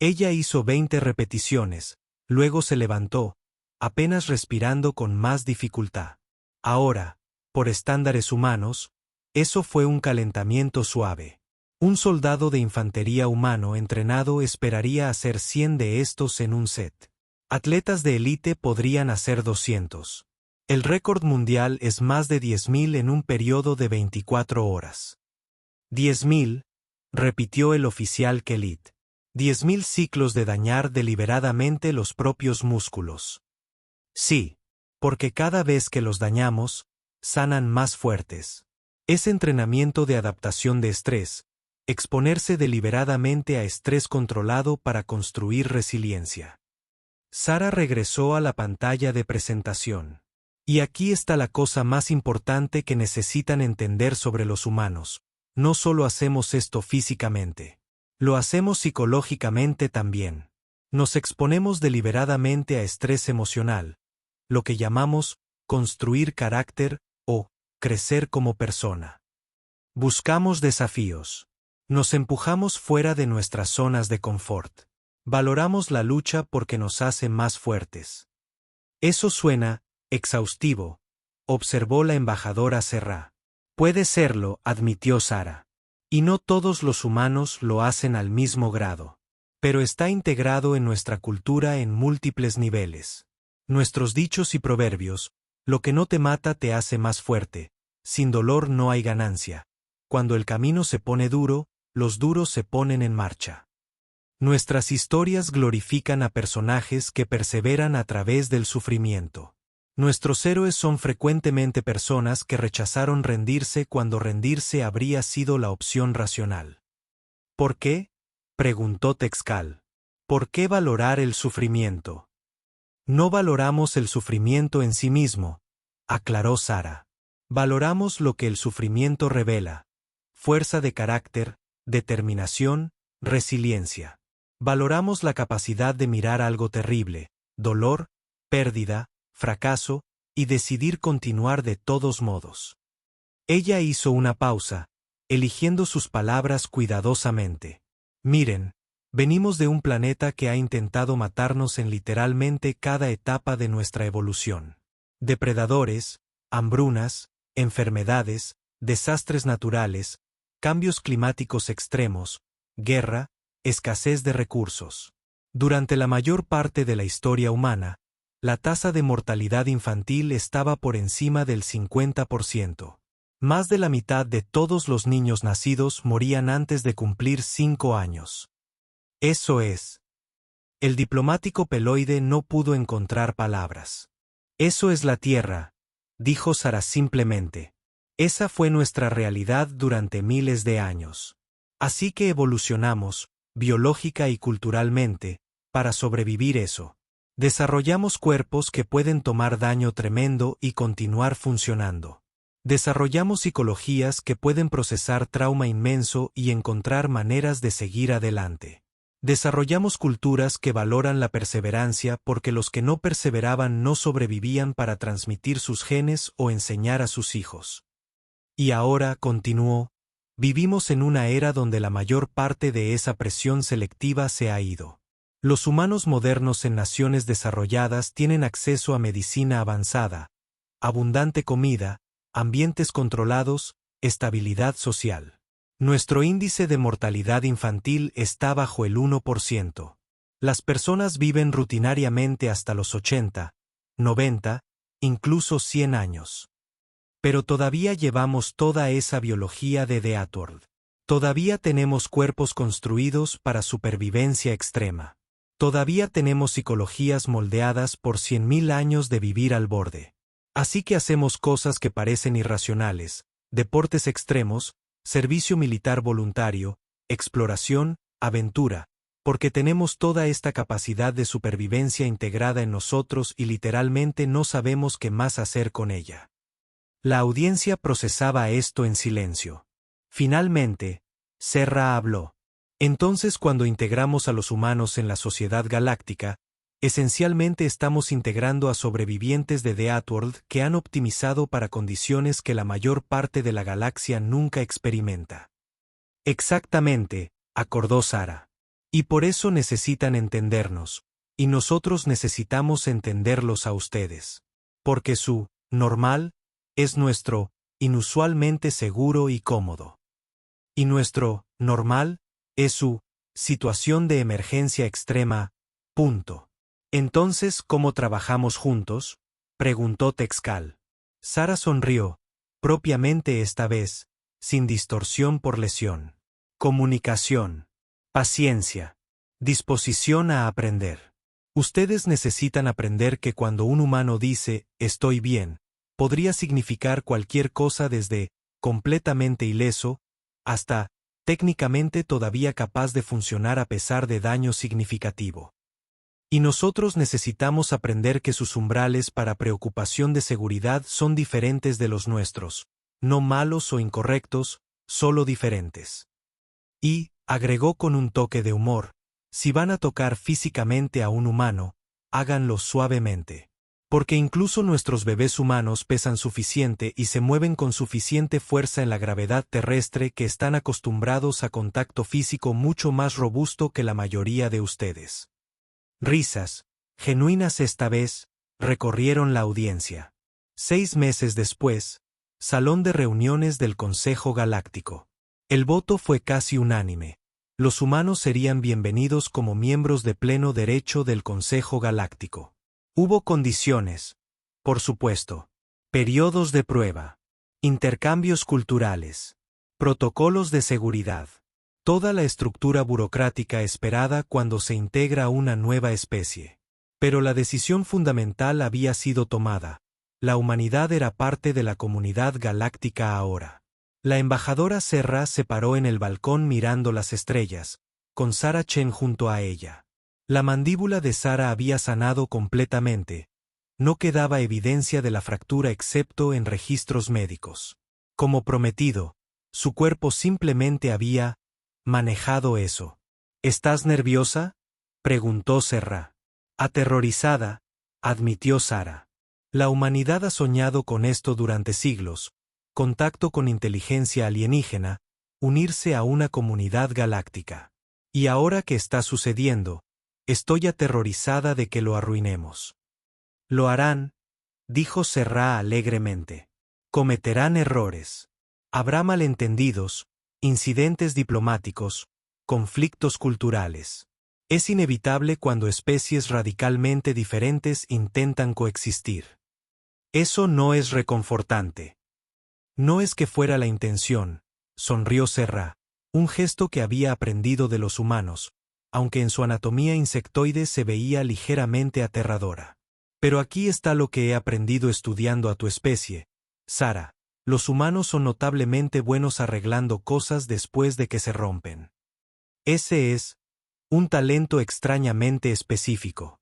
Ella hizo 20 repeticiones, luego se levantó, apenas respirando con más dificultad. Ahora, por estándares humanos, eso fue un calentamiento suave. Un soldado de infantería humano entrenado esperaría hacer 100 de estos en un set. Atletas de élite podrían hacer 200. El récord mundial es más de 10.000 en un periodo de 24 horas. 10.000, repitió el oficial Kelit. 10.000 ciclos de dañar deliberadamente los propios músculos. Sí, porque cada vez que los dañamos, sanan más fuertes. Es entrenamiento de adaptación de estrés, exponerse deliberadamente a estrés controlado para construir resiliencia. Sara regresó a la pantalla de presentación. Y aquí está la cosa más importante que necesitan entender sobre los humanos. No solo hacemos esto físicamente. Lo hacemos psicológicamente también. Nos exponemos deliberadamente a estrés emocional, lo que llamamos construir carácter o crecer como persona. Buscamos desafíos. Nos empujamos fuera de nuestras zonas de confort. Valoramos la lucha porque nos hace más fuertes. Eso suena exhaustivo, observó la embajadora Serra. Puede serlo, admitió Sara. Y no todos los humanos lo hacen al mismo grado. Pero está integrado en nuestra cultura en múltiples niveles. Nuestros dichos y proverbios, lo que no te mata te hace más fuerte, sin dolor no hay ganancia. Cuando el camino se pone duro, los duros se ponen en marcha. Nuestras historias glorifican a personajes que perseveran a través del sufrimiento. Nuestros héroes son frecuentemente personas que rechazaron rendirse cuando rendirse habría sido la opción racional. ¿Por qué?, preguntó Texcal. ¿Por qué valorar el sufrimiento? No valoramos el sufrimiento en sí mismo, aclaró Sara. Valoramos lo que el sufrimiento revela: fuerza de carácter, determinación, resiliencia. Valoramos la capacidad de mirar algo terrible, dolor, pérdida, fracaso, y decidir continuar de todos modos. Ella hizo una pausa, eligiendo sus palabras cuidadosamente. Miren, venimos de un planeta que ha intentado matarnos en literalmente cada etapa de nuestra evolución. Depredadores, hambrunas, enfermedades, desastres naturales, cambios climáticos extremos, guerra, escasez de recursos. Durante la mayor parte de la historia humana, la tasa de mortalidad infantil estaba por encima del 50%. Más de la mitad de todos los niños nacidos morían antes de cumplir 5 años. Eso es. El diplomático peloide no pudo encontrar palabras. Eso es la Tierra, dijo Sara simplemente. Esa fue nuestra realidad durante miles de años. Así que evolucionamos, biológica y culturalmente, para sobrevivir eso. Desarrollamos cuerpos que pueden tomar daño tremendo y continuar funcionando. Desarrollamos psicologías que pueden procesar trauma inmenso y encontrar maneras de seguir adelante. Desarrollamos culturas que valoran la perseverancia porque los que no perseveraban no sobrevivían para transmitir sus genes o enseñar a sus hijos. Y ahora, continuó, vivimos en una era donde la mayor parte de esa presión selectiva se ha ido. Los humanos modernos en naciones desarrolladas tienen acceso a medicina avanzada, abundante comida, ambientes controlados, estabilidad social. Nuestro índice de mortalidad infantil está bajo el 1%. Las personas viven rutinariamente hasta los 80, 90, incluso 100 años. Pero todavía llevamos toda esa biología de Deatward. Todavía tenemos cuerpos construidos para supervivencia extrema. Todavía tenemos psicologías moldeadas por 100.000 años de vivir al borde. Así que hacemos cosas que parecen irracionales, deportes extremos, servicio militar voluntario, exploración, aventura, porque tenemos toda esta capacidad de supervivencia integrada en nosotros y literalmente no sabemos qué más hacer con ella. La audiencia procesaba esto en silencio. Finalmente, Serra habló. Entonces, cuando integramos a los humanos en la sociedad galáctica, esencialmente estamos integrando a sobrevivientes de The Outworld que han optimizado para condiciones que la mayor parte de la galaxia nunca experimenta. Exactamente, acordó Sara. Y por eso necesitan entendernos, y nosotros necesitamos entenderlos a ustedes. Porque su normal es nuestro inusualmente seguro y cómodo. Y nuestro normal es su situación de emergencia extrema. Punto. Entonces, ¿cómo trabajamos juntos?, preguntó Texcal. Sara sonrió, propiamente esta vez, sin distorsión por lesión. Comunicación. Paciencia. Disposición a aprender. Ustedes necesitan aprender que cuando un humano dice, estoy bien, podría significar cualquier cosa desde completamente ileso hasta técnicamente todavía capaz de funcionar a pesar de daño significativo. Y nosotros necesitamos aprender que sus umbrales para preocupación de seguridad son diferentes de los nuestros, no malos o incorrectos, solo diferentes. Y, agregó con un toque de humor, si van a tocar físicamente a un humano, háganlo suavemente. Porque incluso nuestros bebés humanos pesan suficiente y se mueven con suficiente fuerza en la gravedad terrestre que están acostumbrados a contacto físico mucho más robusto que la mayoría de ustedes. Risas, genuinas esta vez, recorrieron la audiencia. 6 meses después, salón de reuniones del Consejo Galáctico. El voto fue casi unánime. Los humanos serían bienvenidos como miembros de pleno derecho del Consejo Galáctico. Hubo condiciones, por supuesto, periodos de prueba, intercambios culturales, protocolos de seguridad, toda la estructura burocrática esperada cuando se integra una nueva especie. Pero la decisión fundamental había sido tomada. La humanidad era parte de la comunidad galáctica ahora. La embajadora Serra se paró en el balcón mirando las estrellas, con Sara Chen junto a ella. La mandíbula de Sara había sanado completamente. No quedaba evidencia de la fractura excepto en registros médicos. Como prometido, su cuerpo simplemente había manejado eso. ¿Estás nerviosa?, preguntó Serra. Aterrorizada, admitió Sara. La humanidad ha soñado con esto durante siglos: contacto con inteligencia alienígena, unirse a una comunidad galáctica. Y ahora que está sucediendo, estoy aterrorizada de que lo arruinemos. Lo harán, dijo Serra alegremente. Cometerán errores. Habrá malentendidos, incidentes diplomáticos, conflictos culturales. Es inevitable cuando especies radicalmente diferentes intentan coexistir. Eso no es reconfortante. No es que fuera la intención, sonrió Serra, un gesto que había aprendido de los humanos, aunque en su anatomía insectoide se veía ligeramente aterradora. Pero aquí está lo que he aprendido estudiando a tu especie, Sara. Los humanos son notablemente buenos arreglando cosas después de que se rompen. Ese es un talento extrañamente específico.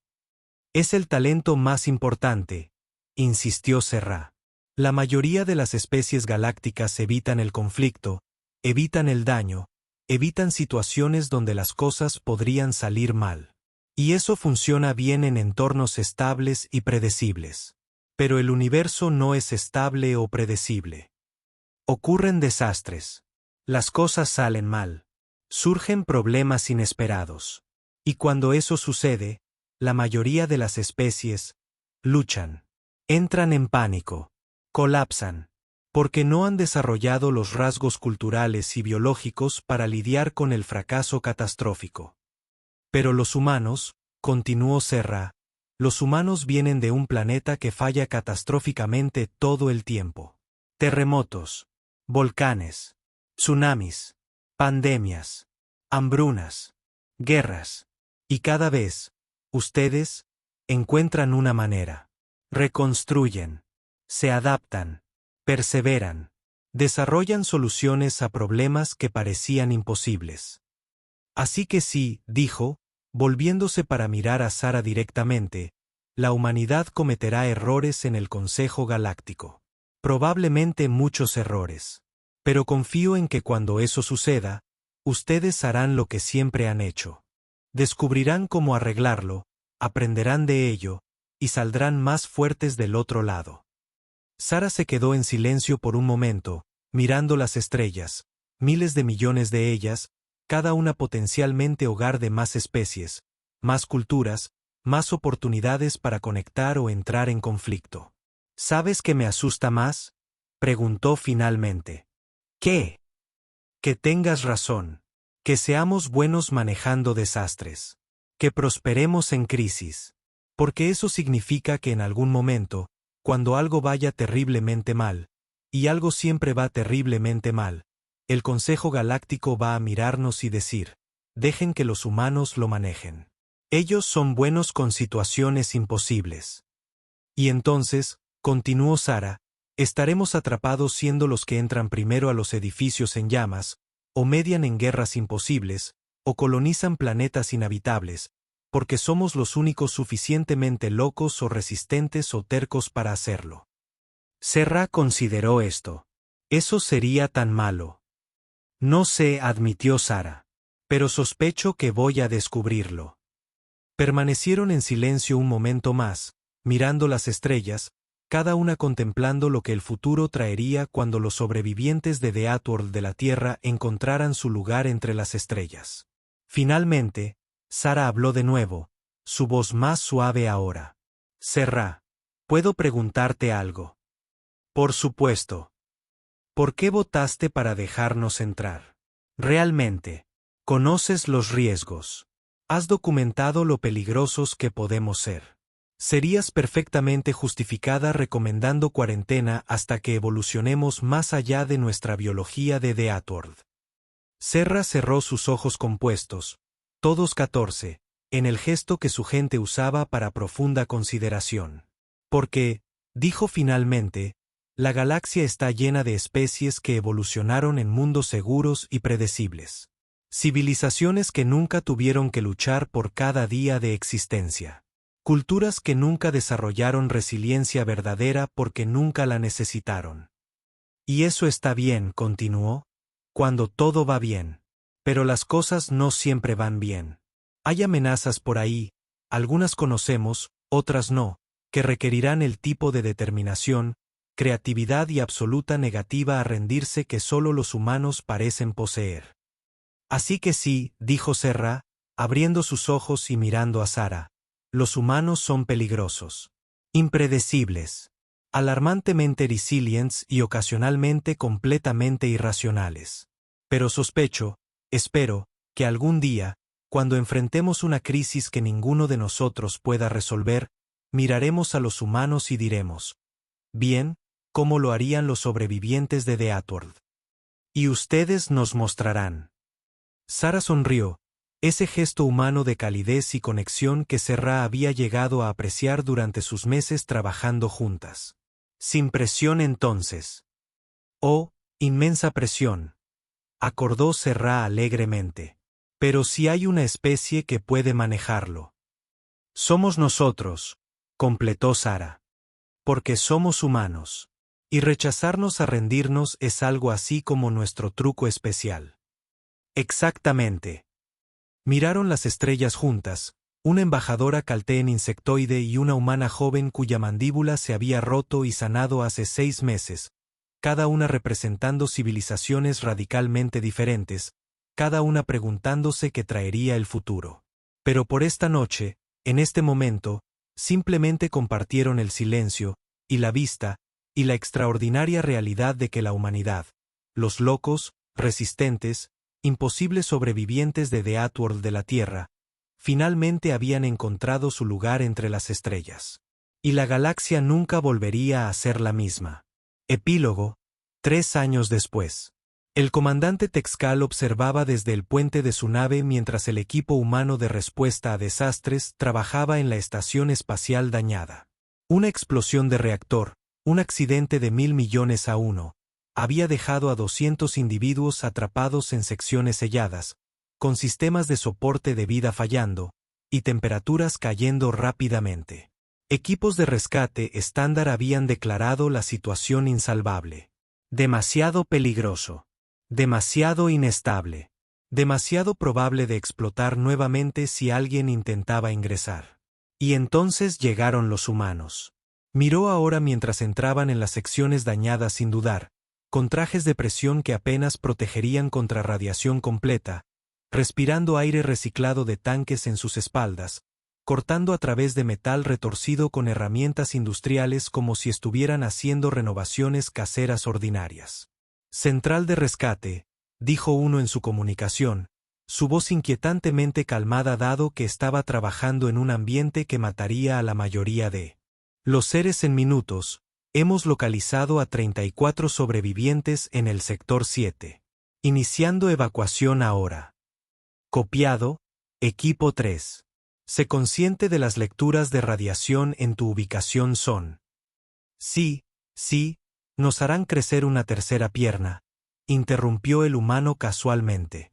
Es el talento más importante, insistió Serra. La mayoría de las especies galácticas evitan el conflicto, evitan el daño, evitan situaciones donde las cosas podrían salir mal. Y eso funciona bien en entornos estables y predecibles. Pero el universo no es estable o predecible. Ocurren desastres. Las cosas salen mal. Surgen problemas inesperados. Y cuando eso sucede, la mayoría de las especies luchan. Entran en pánico. Colapsan. Porque no han desarrollado los rasgos culturales y biológicos para lidiar con el fracaso catastrófico. Pero los humanos, continuó Serra, los humanos vienen de un planeta que falla catastróficamente todo el tiempo. Terremotos, volcanes, tsunamis, pandemias, hambrunas, guerras. Y cada vez, ustedes encuentran una manera. Reconstruyen, se adaptan, perseveran, desarrollan soluciones a problemas que parecían imposibles. Así que sí, dijo, volviéndose para mirar a Sara directamente, la humanidad cometerá errores en el Consejo Galáctico. Probablemente muchos errores. Pero confío en que cuando eso suceda, Ustedes harán lo que siempre han hecho. Descubrirán cómo arreglarlo, aprenderán de ello, y saldrán más fuertes del otro lado. Sara se quedó en silencio por un momento, mirando las estrellas, miles de millones de ellas, cada una potencialmente hogar de más especies, más culturas, más oportunidades para conectar o entrar en conflicto. ¿Sabes qué me asusta más?, preguntó finalmente. ¿Qué? Que tengas razón. Que seamos buenos manejando desastres. Que prosperemos en crisis. Porque eso significa que en algún momento, cuando algo vaya terriblemente mal, y algo siempre va terriblemente mal, el Consejo Galáctico va a mirarnos y decir, dejen que los humanos lo manejen. Ellos son buenos con situaciones imposibles. Y entonces, continuó Sara, estaremos atrapados siendo los que entran primero a los edificios en llamas, o median en guerras imposibles, o colonizan planetas inhabitables, porque somos los únicos suficientemente locos o resistentes o tercos para hacerlo. Serra consideró esto. Eso sería tan malo. No sé, admitió Sara. Pero sospecho que voy a descubrirlo. Permanecieron en silencio un momento más, mirando las estrellas, cada una contemplando lo que el futuro traería cuando los sobrevivientes de The Outworld de la Tierra encontraran su lugar entre las estrellas. Finalmente, Sara habló de nuevo, su voz más suave ahora. Serra, ¿puedo preguntarte algo? Por supuesto. ¿Por qué votaste para dejarnos entrar? Realmente, conoces los riesgos. Has documentado lo peligrosos que podemos ser. Serías perfectamente justificada recomendando cuarentena hasta que evolucionemos más allá de nuestra biología de The Outworld. Serra cerró sus ojos compuestos, todos 14, en el gesto que su gente usaba para profunda consideración. Porque, dijo finalmente, la galaxia está llena de especies que evolucionaron en mundos seguros y predecibles. Civilizaciones que nunca tuvieron que luchar por cada día de existencia. Culturas que nunca desarrollaron resiliencia verdadera porque nunca la necesitaron. Y eso está bien, continuó, cuando todo va bien. Pero las cosas no siempre van bien. Hay amenazas por ahí, algunas conocemos, otras no, que requerirán el tipo de determinación, creatividad y absoluta negativa a rendirse que solo los humanos parecen poseer. Así que sí, dijo Serra, abriendo sus ojos y mirando a Sara. Los humanos son peligrosos. Impredecibles. Alarmantemente resilientes y ocasionalmente completamente irracionales. Pero sospecho, espero, que algún día, cuando enfrentemos una crisis que ninguno de nosotros pueda resolver, miraremos a los humanos y diremos, bien, ¿cómo lo harían los sobrevivientes de The Outworld? Y ustedes nos mostrarán. Sara sonrió, ese gesto humano de calidez y conexión que Serra había llegado a apreciar durante sus meses trabajando juntas. Sin presión entonces. Oh, inmensa presión. Acordó Serra alegremente. Pero si hay una especie que puede manejarlo. Somos nosotros, completó Sara. Porque somos humanos. Y rechazarnos a rendirnos es algo así como nuestro truco especial. Exactamente. Miraron las estrellas juntas, una embajadora calteen insectoide y una humana joven cuya mandíbula se había roto y sanado hace 6 meses, cada una representando civilizaciones radicalmente diferentes, cada una preguntándose qué traería el futuro. Pero por esta noche, en este momento, simplemente compartieron el silencio, y la vista, y la extraordinaria realidad de que la humanidad, los locos, resistentes, imposibles sobrevivientes de The Outworld de la Tierra, finalmente habían encontrado su lugar entre las estrellas. Y la galaxia nunca volvería a ser la misma. Epílogo. 3 años después. El comandante Texcal observaba desde el puente de su nave mientras el equipo humano de respuesta a desastres trabajaba en la estación espacial dañada. Una explosión de reactor, un accidente de 1.000 millones a 1, había dejado a 200 individuos atrapados en secciones selladas, con sistemas de soporte de vida fallando, y temperaturas cayendo rápidamente. Equipos de rescate estándar habían declarado la situación insalvable. Demasiado peligroso. Demasiado inestable. Demasiado probable de explotar nuevamente si alguien intentaba ingresar. Y entonces llegaron los humanos. Miró ahora mientras entraban en las secciones dañadas sin dudar, con trajes de presión que apenas protegerían contra radiación completa, respirando aire reciclado de tanques en sus espaldas, cortando a través de metal retorcido con herramientas industriales como si estuvieran haciendo renovaciones caseras ordinarias. Central de rescate, dijo uno en su comunicación, su voz inquietantemente calmada dado que estaba trabajando en un ambiente que mataría a la mayoría de los seres en minutos. Hemos localizado a 34 sobrevivientes en el sector 7. Iniciando evacuación ahora. Copiado, equipo 3. Sé consciente de las lecturas de radiación en tu ubicación son. Sí, nos harán crecer una tercera pierna, interrumpió el humano casualmente.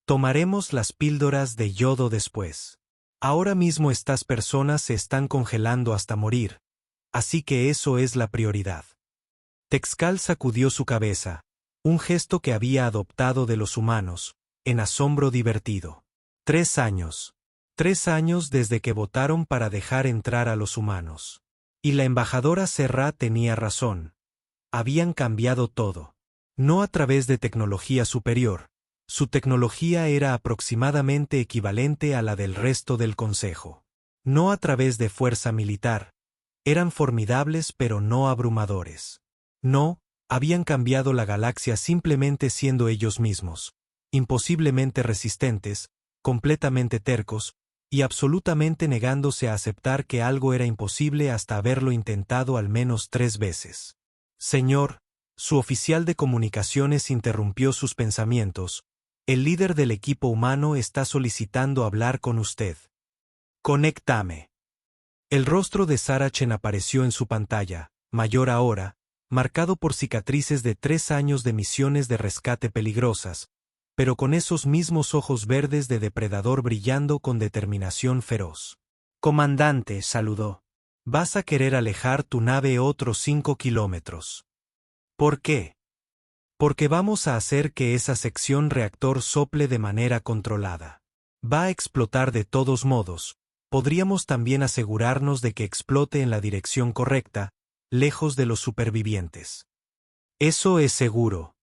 Tomaremos las píldoras de yodo después. Ahora mismo estas personas se están congelando hasta morir, así que eso es la prioridad. Texcal sacudió su cabeza, un gesto que había adoptado de los humanos, en asombro divertido. 3 años. 3 años desde que votaron para dejar entrar a los humanos. Y la embajadora Serra tenía razón. Habían cambiado todo. No a través de tecnología superior. Su tecnología era aproximadamente equivalente a la del resto del Consejo. No a través de fuerza militar. Eran formidables pero no abrumadores. No, habían cambiado la galaxia simplemente siendo ellos mismos, imposiblemente resistentes, completamente tercos, y absolutamente negándose a aceptar que algo era imposible hasta haberlo intentado al menos 3 veces. Señor, su oficial de comunicaciones interrumpió sus pensamientos. El líder del equipo humano está solicitando hablar con usted. Conéctame. El rostro de Sarah Chen apareció en su pantalla, mayor ahora, marcado por cicatrices de 3 años de misiones de rescate peligrosas, pero con esos mismos ojos verdes de depredador brillando con determinación feroz. Comandante, saludó. Vas a querer alejar tu nave otros 5 kilómetros. ¿Por qué? Porque vamos a hacer que esa sección reactor sople de manera controlada. Va a explotar de todos modos. Podríamos también asegurarnos de que explote en la dirección correcta, lejos de los supervivientes. Eso es seguro.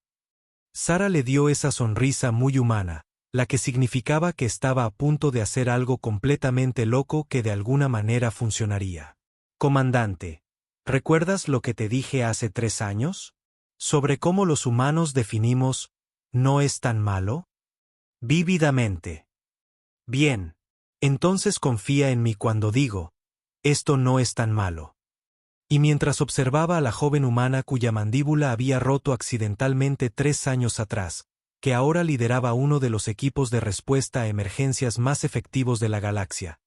Sarah le dio esa sonrisa muy humana, la que significaba que estaba a punto de hacer algo completamente loco que de alguna manera funcionaría. Comandante, ¿recuerdas lo que te dije hace 3 años? Sobre cómo los humanos definimos, ¿no es tan malo? Vívidamente. Bien. Entonces confía en mí cuando digo, esto no es tan malo. Y mientras observaba a la joven humana cuya mandíbula había roto accidentalmente 3 años atrás, que ahora lideraba uno de los equipos de respuesta a emergencias más efectivos de la galaxia,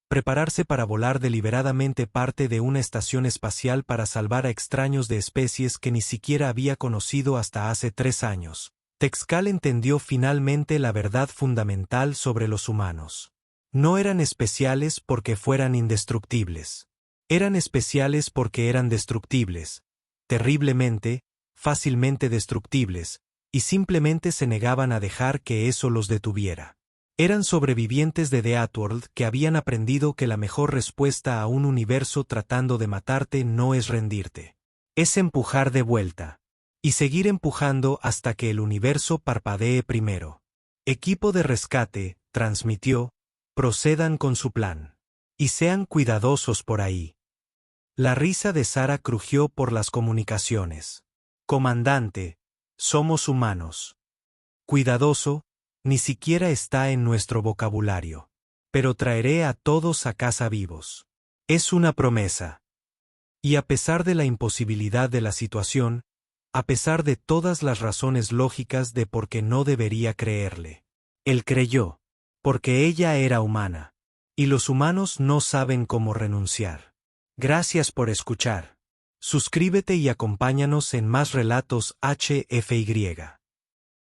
prepararse para volar deliberadamente parte de una estación espacial para salvar a extraños de especies que ni siquiera había conocido hasta hace 3 años, Texcal entendió finalmente la verdad fundamental sobre los humanos. No eran especiales porque fueran indestructibles. Eran especiales porque eran destructibles, terriblemente, fácilmente destructibles, y simplemente se negaban a dejar que eso los detuviera. Eran sobrevivientes de The Outworld que habían aprendido que la mejor respuesta a un universo tratando de matarte no es rendirte. Es empujar de vuelta. Y seguir empujando hasta que el universo parpadee primero. Equipo de rescate, transmitió. Procedan con su plan. Y sean cuidadosos por ahí. La risa de Sarah crujió por las comunicaciones. Comandante, somos humanos. Cuidadoso, ni siquiera está en nuestro vocabulario. Pero traeré a todos a casa vivos. Es una promesa. Y a pesar de la imposibilidad de la situación, a pesar de todas las razones lógicas de por qué no debería creerle, él creyó. Porque ella era humana. Y los humanos no saben cómo renunciar. Gracias por escuchar. Suscríbete y acompáñanos en más relatos HFY.